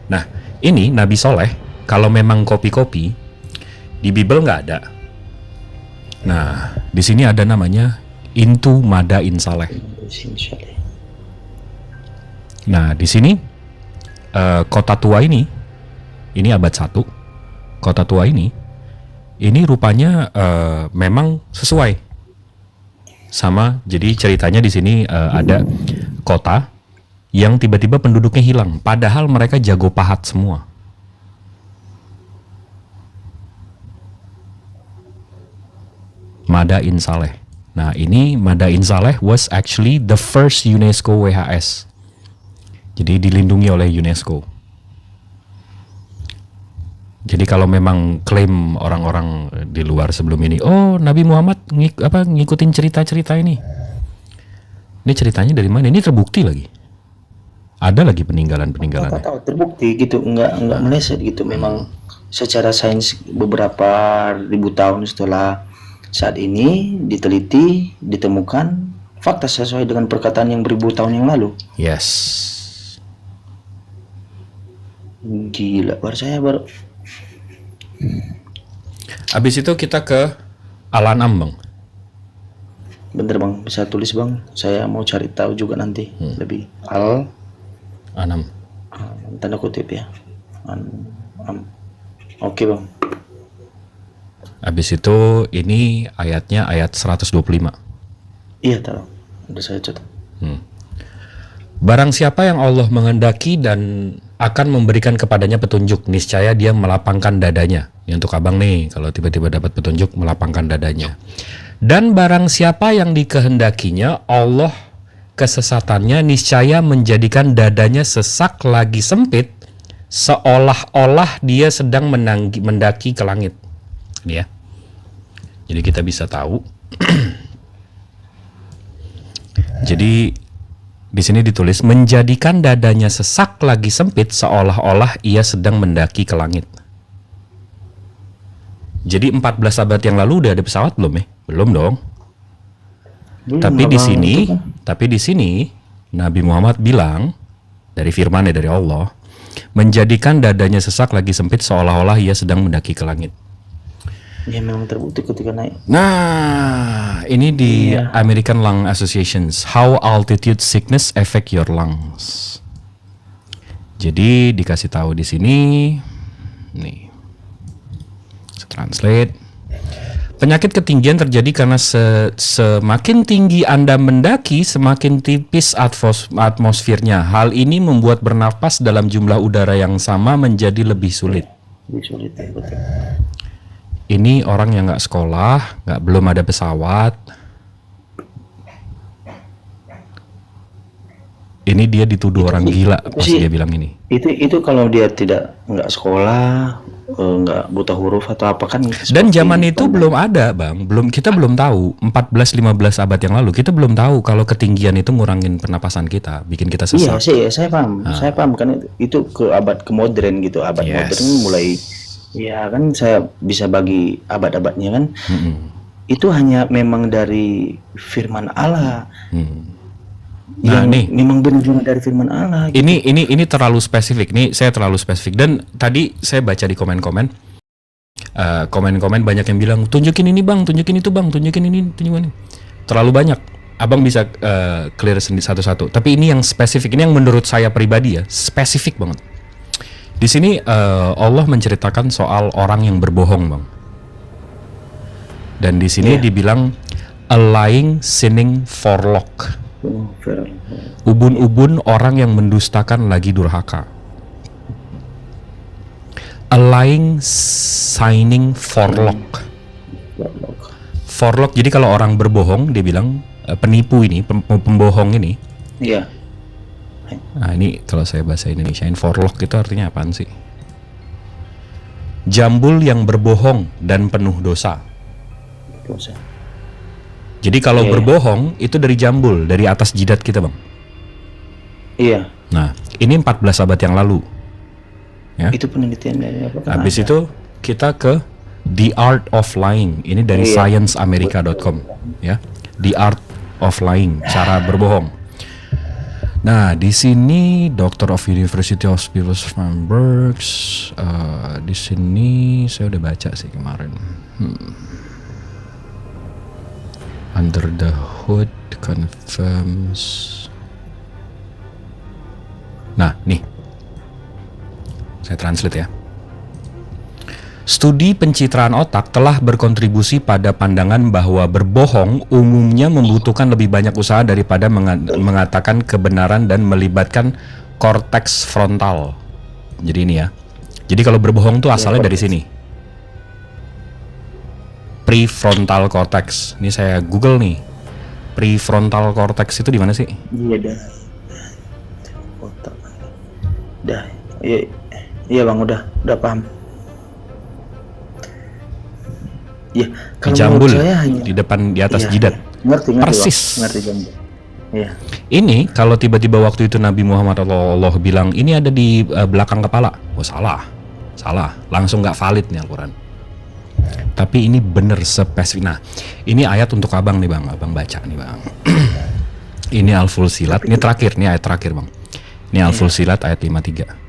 Nah, ini Nabi Soleh, kalau memang kopi-kopi, di Bible nggak ada. Nah, di sini ada namanya Intu Madain Saleh. Nah, di sini kota tua ini abad 1. Kota tua ini rupanya memang sesuai sama. Jadi ceritanya di sini ada kota yang tiba-tiba penduduknya hilang, padahal mereka jago pahat semua. Madain Saleh. Nah, ini Madain Saleh was actually the first UNESCO WHS. Jadi dilindungi oleh UNESCO. Jadi kalau memang klaim orang-orang di luar sebelum ini, oh Nabi Muhammad ngikutin cerita-cerita ini. Ini ceritanya dari mana? Ini terbukti lagi. Ada lagi peninggalan-peninggalannya. tahu terbukti gitu, nggak meleset gitu. Memang secara sains beberapa ribu tahun setelah saat ini diteliti, ditemukan fakta sesuai dengan perkataan yang beribu tahun yang lalu. Yes. Gila, baru. Habis itu kita ke Al-An'am, Bang. Bentar Bang, bisa tulis Bang. Saya mau cari tahu juga nanti lebih. An'am. Tanda kutip ya. Oke Bang. Habis itu ini ayatnya ayat 125. Iya tahu. Udah saya catat. Barang siapa yang Allah menghendaki dan akan memberikan kepadanya petunjuk, niscaya dia melapangkan dadanya. Ini untuk abang nih, kalau tiba-tiba dapat petunjuk, melapangkan dadanya. Dan barang siapa yang dikehendakinya, Allah kesesatannya, niscaya menjadikan dadanya sesak lagi sempit, seolah-olah dia sedang mendaki ke langit. Ini ya. Jadi kita bisa tahu. Jadi Di sini ditulis menjadikan dadanya sesak lagi sempit seolah-olah ia sedang mendaki ke langit. Jadi 14 abad yang lalu udah ada pesawat belum ya? Belum dong. Tapi di sini Nabi Muhammad bilang dari firman dari Allah, menjadikan dadanya sesak lagi sempit seolah-olah ia sedang mendaki ke langit. Ya memang terbukti ketika naik. Nah, ini di American Lung Associations, How Altitude Sickness Affect Your Lungs. Jadi dikasih tahu di sini, nih, saya translate. Penyakit ketinggian terjadi karena semakin tinggi Anda mendaki, semakin tipis atmosfernya. Hal ini membuat bernapas dalam jumlah udara yang sama menjadi lebih sulit. Lebih sulit ya, betul. Ini orang yang nggak sekolah, belum ada pesawat. Ini dia dituduh orang gila pas dia bilang ini. Itu kalau dia nggak sekolah, nggak buta huruf atau apa kan. Dan zaman itu belum ada, Bang. Kita belum tahu 14-15 abad yang lalu kita belum tahu kalau ketinggian itu ngurangin pernapasan kita, bikin kita sesak. Iya, saya paham. Saya paham kan itu ke abad ke modern gitu. Abad modern mulai ya kan saya bisa bagi abad-abadnya kan. Itu hanya memang dari firman Allah. Nah, nih memang benar dari firman Allah. Gitu. Ini terlalu spesifik. Nih saya terlalu spesifik. Dan tadi saya baca di komen-komen, komen-komen banyak yang bilang tunjukin ini bang, tunjukin itu bang, tunjukin ini, tunjukin ini. Terlalu banyak. Abang bisa clear sendiri satu-satu. Tapi ini yang spesifik. Ini yang menurut saya pribadi ya spesifik banget. Di sini Allah menceritakan soal orang yang berbohong, bang. Dan di sini dibilang a lying, sinning forelock. Ubun-ubun orang yang mendustakan lagi durhaka. A lying, signing forelock. Forelock. Jadi kalau orang berbohong, dia bilang penipu ini, pembohong ini. Iya. Nah ini kalau saya bahasa Indonesiain forelock itu artinya apaan sih? Jambul yang berbohong dan penuh dosa. Jadi kalau berbohong itu dari jambul, dari atas jidat kita, bang. Iya. Nah, ini 14 abad yang lalu. Ya. Itu penelitian dari apa? Habis itu kita ke The Art of Lying. Ini dari scienceamerica.com, ya. The Art of Lying, cara berbohong. Nah, di sini Doctor of University of Pittsburgh. Di sini saya udah baca sih kemarin. Under the hood confirms. Nah, nih. Saya translate ya. Studi pencitraan otak telah berkontribusi pada pandangan bahwa berbohong umumnya membutuhkan lebih banyak usaha daripada mengatakan kebenaran dan melibatkan korteks frontal. Jadi ini ya. Jadi kalau berbohong tuh asalnya dari sini. Prefrontal cortex. Ini saya Google nih. Prefrontal cortex itu di mana sih? Iya dah. Iya bang, udah paham. Ya, kalau jambul saya di depan, di atas jidat. Ngerti persis. Bang. Ngerti jambul. Iya. Ini kalau tiba-tiba waktu itu Nabi Muhammad Allah bilang ini ada di belakang kepala, salah, langsung nggak valid nih Al-Quran. Tapi ini bener spesifik. Nah, ini ayat untuk abang nih bang, abang baca nih bang. Ini Al-Fussilat, ini terakhir, ini ayat terakhir bang. Ini Al-Fussilat ayat 53.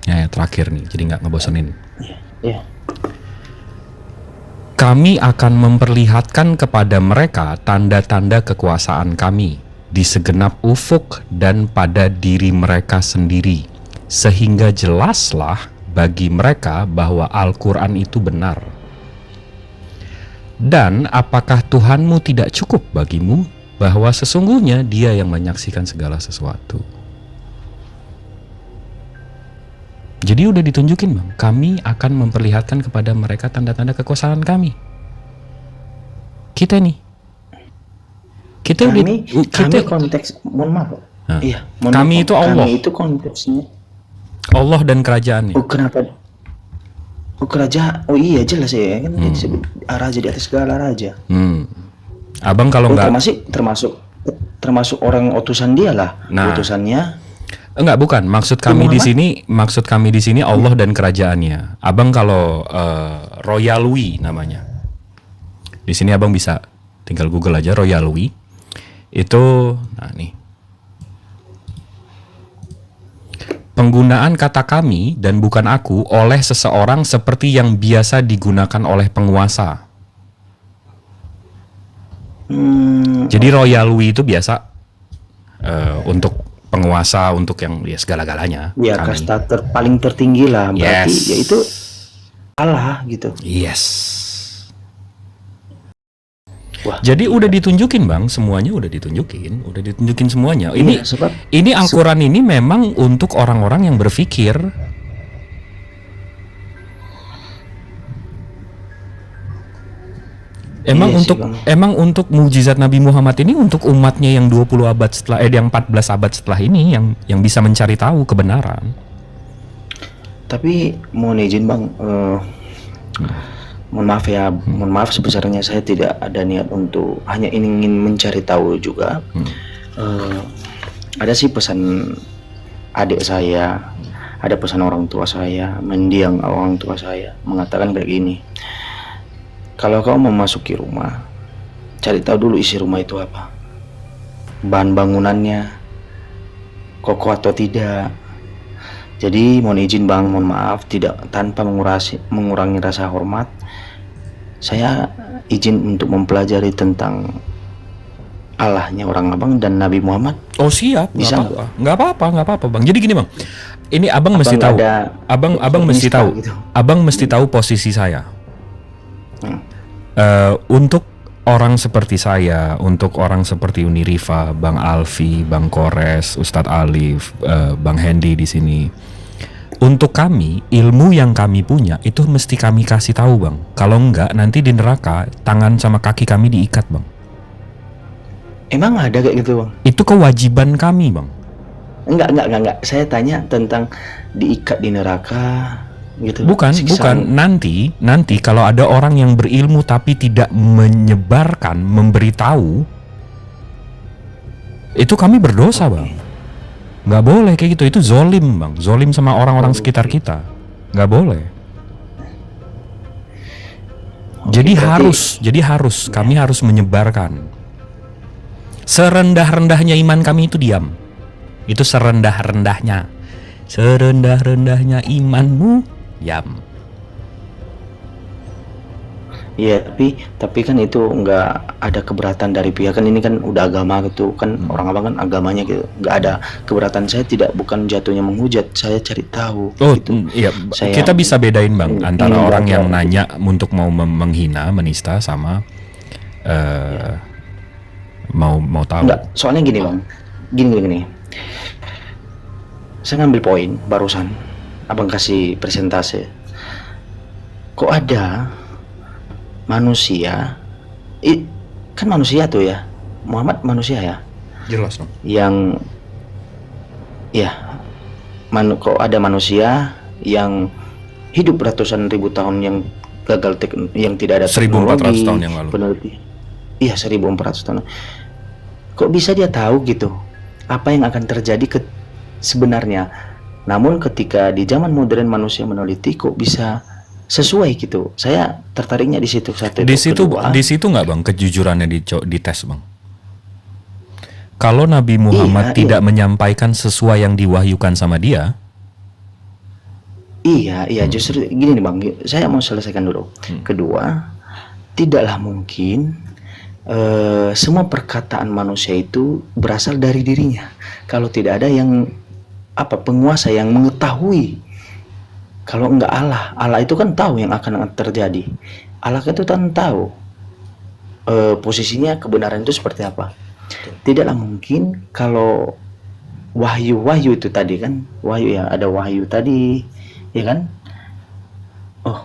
Ya, terakhir nih, jadi nggak ngebosenin. Iya. Kami akan memperlihatkan kepada mereka tanda-tanda kekuasaan kami di segenap ufuk dan pada diri mereka sendiri, sehingga jelaslah bagi mereka bahwa Al-Quran itu benar. Dan apakah Tuhanmu tidak cukup bagimu bahwa sesungguhnya Dia yang menyaksikan segala sesuatu? Jadi udah ditunjukin bang, kami akan memperlihatkan kepada mereka tanda-tanda kekuasaan kami. Kita nih. Kami konteks, mohon maaf. Iya, kami itu Allah. Kami itu konteksnya Allah dan kerajaannya. Kenapa? Oh kerajaan, oh iya jelas ya kan disebut raja di atas segala raja. Abang kalau Oh, nggak termasuk orang utusan dia lah. Nah. Utusannya. enggak, bukan. Maksud kami di sini Allah dan kerajaannya. Abang kalau Royalwi namanya. Di sini abang bisa tinggal Google aja Royalwi. Itu, nah nih. Penggunaan kata kami dan bukan aku oleh seseorang seperti yang biasa digunakan oleh penguasa. Jadi Royalwi itu biasa untuk penguasa, untuk yang ya segala-galanya. Ya kami. kasta paling tertinggi lah, berarti Yes. yaitu Allah gitu. Yes. Wah, Jadi udah ditunjukin bang, semuanya udah ditunjukin semuanya. Iya, sebab Ini Al-Quran ini memang untuk orang-orang yang berpikir. Emang Iya sih, emang Bang. untuk mukjizat Nabi Muhammad ini untuk umatnya yang 20 abad setelah yang 14 abad setelah ini yang bisa mencari tahu kebenaran. Tapi mohon izin bang, mohon maaf ya, mohon maaf sebesarnya saya tidak ada niat untuk hanya ingin mencari tahu juga. Ada sih pesan adik saya, ada pesan orang tua saya, mendiang orang tua saya mengatakan kayak gini. Kalau kau memasuki rumah, cari tahu dulu isi rumah itu apa, bahan bangunannya kokoh atau tidak. Jadi mohon izin bang, mohon maaf tidak tanpa mengurangi rasa hormat, saya izin untuk mempelajari tentang Allahnya orang abang dan Nabi Muhammad. Oh siap, Bisa nggak apa-apa bang. Jadi gini bang, ini abang Apa mesti nggak tahu, ada abang mesti nista tahu, gitu? abang mesti tahu posisi saya. Untuk orang seperti saya, untuk orang seperti Uni Rifa, Bang Alfi, Bang Kores, Ustadz Alif, Bang Hendy di sini. Untuk kami, ilmu yang kami punya itu mesti kami kasih tahu bang. Kalau enggak, nanti di neraka tangan sama kaki kami diikat bang. Emang ada kayak gitu bang? Itu kewajiban kami bang. Enggak. Saya tanya tentang diikat di neraka gitu. Bukan. Siksaan. Nanti kalau ada orang yang berilmu tapi tidak menyebarkan, memberitahu, itu kami berdosa bang. Nggak boleh kayak gitu. Itu zolim bang. Zolim sama orang-orang sekitar kita. Nggak boleh. Jadi harus kami harus menyebarkan. Serendah-rendahnya iman kami itu diam. Itu serendah-rendahnya. Serendah-rendahnya imanmu, diam. Iya, tapi kan itu nggak ada keberatan dari pihak, kan ini kan udah agama gitu kan, orang abang kan agamanya gitu, nggak ada keberatan. Saya bukan jatuhnya menghujat, saya cari tahu. Oh gitu. iya, Saya kita bisa bedain bang ingin antara orang belajar yang gitu. nanya untuk mau menghina, menista sama mau tahu. Enggak, soalnya gini bang, gini. Saya ngambil poin barusan, abang kasih presentase. Kok ada manusia, kan manusia tuh ya, Muhammad manusia ya, Jelas dong. yang ya kok ada manusia yang hidup ratusan ribu tahun yang gagal yang tidak ada 1400 teknologi, tahun yang lalu. Iya 1400 tahun. Kok bisa dia tahu gitu apa yang akan terjadi sebenarnya? Namun ketika di zaman modern manusia meneliti kok bisa sesuai gitu. Saya tertariknya di situ satu. Di situ kedua, nggak bang kejujurannya di tes bang. Kalau Nabi Muhammad Iya, tidak menyampaikan sesuai yang diwahyukan sama dia, Iya, justru gini nih bang, saya mau selesaikan dulu. Kedua, tidaklah mungkin semua perkataan manusia itu berasal dari dirinya. Kalau tidak ada yang penguasa yang mengetahui. Kalau enggak Allah itu kan tahu yang akan terjadi. Allah itu kan tahu posisinya kebenaran itu seperti apa. Tidaklah mungkin kalau wahyu itu tadi kan, wahyu ya, ada wahyu tadi, ya kan? Oh,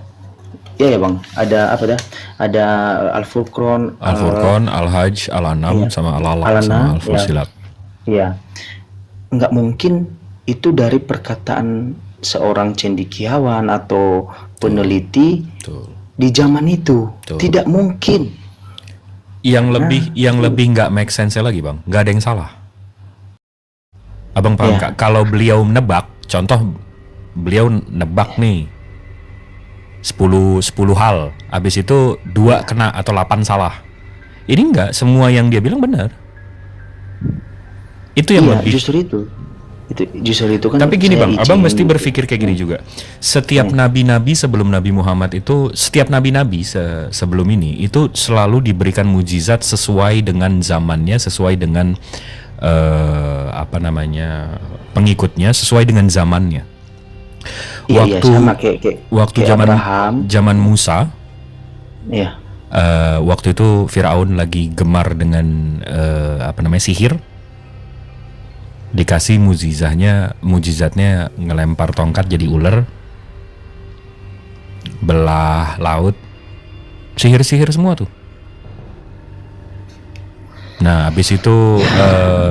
iya ya bang, ada apa dah? Ada Al-Furqan, Al-Hajj, Al-An'am, iya. sama Al-Alaq, Al-An'am, sama Al-Fusilat. Iya, nggak mungkin itu dari perkataan seorang cendekiawan atau peneliti Betul. di zaman itu. Betul. Tidak mungkin. Yang lebih nggak make sense lagi bang, nggak ada yang salah. Abang paham Iya. Kak? Kalau beliau nebak, contoh beliau nebak nih 10 hal, habis itu 2 kena atau 8 salah. Ini enggak, semua yang dia bilang benar. Itu yang Iya, lebih. justru itu kan. Tapi gini saya bang, abang izin mesti gitu. berpikir kayak gini juga. Setiap nabi-nabi sebelum Nabi Muhammad itu, setiap nabi-nabi sebelum ini itu selalu diberikan mujizat sesuai dengan zamannya, sesuai dengan pengikutnya, sesuai dengan zamannya. Iya, sama kayak Waktu Abraham. zaman Musa, Iya. waktu itu Firaun lagi gemar dengan sihir. Dikasih mujizatnya ngelempar tongkat jadi ular, belah laut, sihir-sihir semua tuh. Nah, habis itu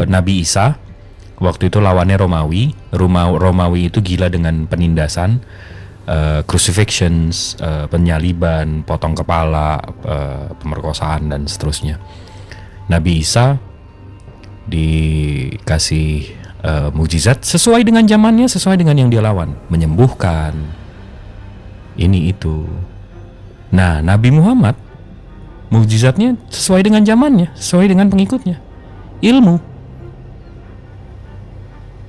Nabi Isa waktu itu lawannya Romawi. Romawi itu gila dengan penindasan, crucifixions, penyaliban, potong kepala, pemerkosaan dan seterusnya. Nabi Isa dikasih mujizat sesuai dengan zamannya, sesuai dengan yang dia lawan, menyembuhkan ini itu. Nah, Nabi Muhammad mujizatnya sesuai dengan zamannya, sesuai dengan pengikutnya, ilmu.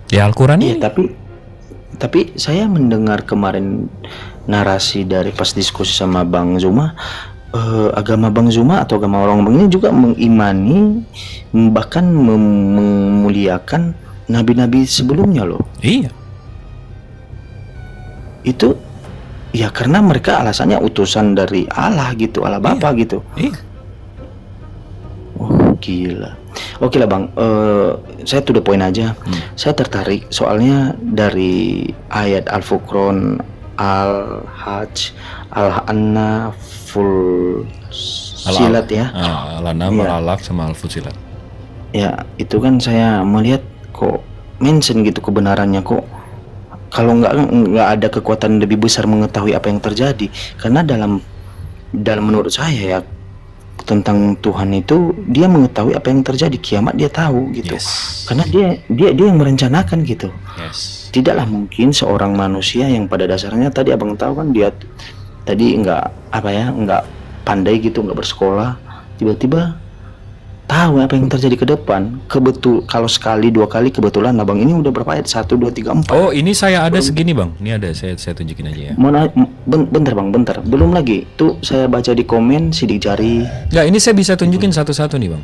Ya Al-Quran Iya, ini. tapi saya mendengar kemarin narasi dari pas diskusi sama Bang Zuma, agama Bang Zuma atau agama orang Bang ini juga mengimani, bahkan memuliakan nabi-nabi sebelumnya loh. Iya. Itu ya karena mereka alasannya utusan dari Allah gitu, Allah Bapa gitu. Iya. Oh gila. Oke lah Bang, saya to the point aja. Saya tertarik soalnya dari ayat Al-Furqan, Al-Hajj, Al-Anna, Full Silat ya. Al-An'am, Iya. Al-Alaq sama Al-Fusilat. Ya itu kan saya melihat kok mention gitu kebenarannya, kok kalau nggak ada kekuatan lebih besar mengetahui apa yang terjadi. Karena dalam menurut saya ya, tentang Tuhan itu dia mengetahui apa yang terjadi, kiamat dia tahu gitu. Yes. Karena dia yang merencanakan gitu. Yes. Tidaklah mungkin seorang manusia yang pada dasarnya tadi abang tahu kan dia tadi nggak pandai gitu, nggak bersekolah, tiba-tiba tahu apa yang terjadi ke depan. Kalau sekali 2 kali kebetulan abang ini udah berapa ayat, 1, 2, 3, 4. Oh, ini saya ada segini bang. Ini ada, saya tunjukin aja ya. Bentar bang, bentar. Belum lagi. Tuh saya baca di komen sidik jari. Ya, ini saya bisa tunjukin satu-satu nih bang.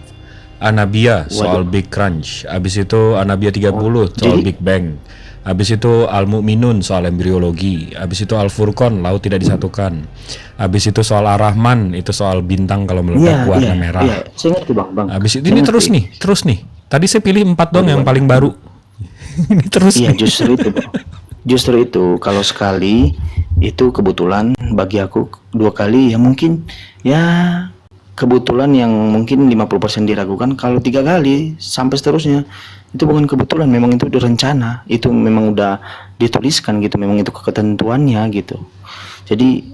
Anabia soal Big Crunch. Habis itu Anabia 30 soal jadi- Big Bang. Habis itu Al-Mu'minun soal embriologi. Habis itu Al-Furqan, laut tidak disatukan. Habis itu soal Ar-Rahman, itu soal bintang kalau meledak warna merah. Iya, saya ngerti bang. Habis itu Saya ini ngerti. terus nih. Tadi saya pilih 4 dong yang paling baru. Ini terus Iya, nih. justru itu bang. Justru itu kalau sekali itu kebetulan bagi aku, 2 kali ya mungkin ya kebetulan yang mungkin 50% diragukan. Kalau 3 kali sampai seterusnya itu bukan kebetulan, memang itu direncana, itu memang udah dituliskan gitu, memang itu ketentuannya gitu. Jadi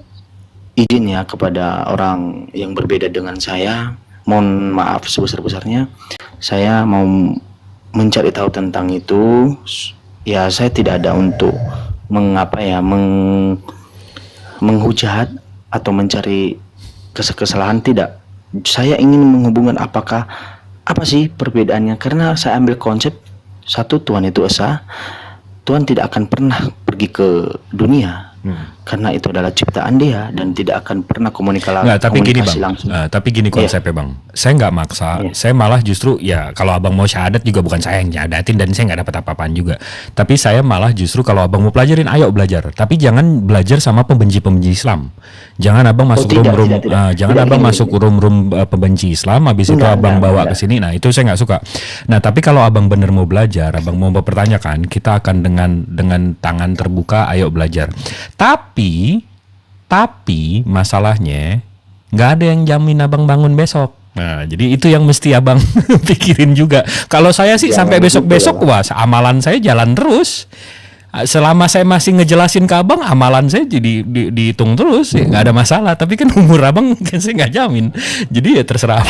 izin ya kepada orang yang berbeda dengan saya, mohon maaf sebesar-besarnya. Saya mau mencari tahu tentang itu. Ya saya tidak ada untuk menghujat atau mencari kesalahan, tidak. Saya ingin menghubungkan apa sih perbedaannya, karena saya ambil konsep satu, Tuhan itu esa. Tuhan tidak akan pernah pergi ke dunia karena itu adalah ciptaan dia dan tidak akan pernah Nggak, tapi gini bang, langsung. tapi gini konsepnya bang. Saya nggak maksa, saya malah justru ya kalau abang mau syahadat juga bukan saya yang nyadatin dan saya nggak dapat apa-apaan juga. Tapi saya malah justru kalau abang mau pelajarin, ayo belajar. Tapi jangan belajar sama pembenci-pembenci Islam. Jangan abang masuk tidak, room-room, tidak. jangan Tidak, abang ini- masuk room-room pembenci Islam. Habis itu abang bawa ke sini. Nah itu saya nggak suka. Nah tapi kalau abang bener mau belajar, abang mau mempertanyakan, kita akan dengan tangan terbuka, ayo belajar. Tapi masalahnya nggak ada yang jamin abang bangun besok. Nah, jadi itu yang mesti abang pikirin juga. Kalau saya sih sampai besok-besok, wah, amalan saya jalan terus. selama saya masih ngejelasin ke abang, amalan saya jadi dihitung terus ya, nggak ada masalah. Tapi kan umur abang kan saya nggak jamin, jadi ya terserah.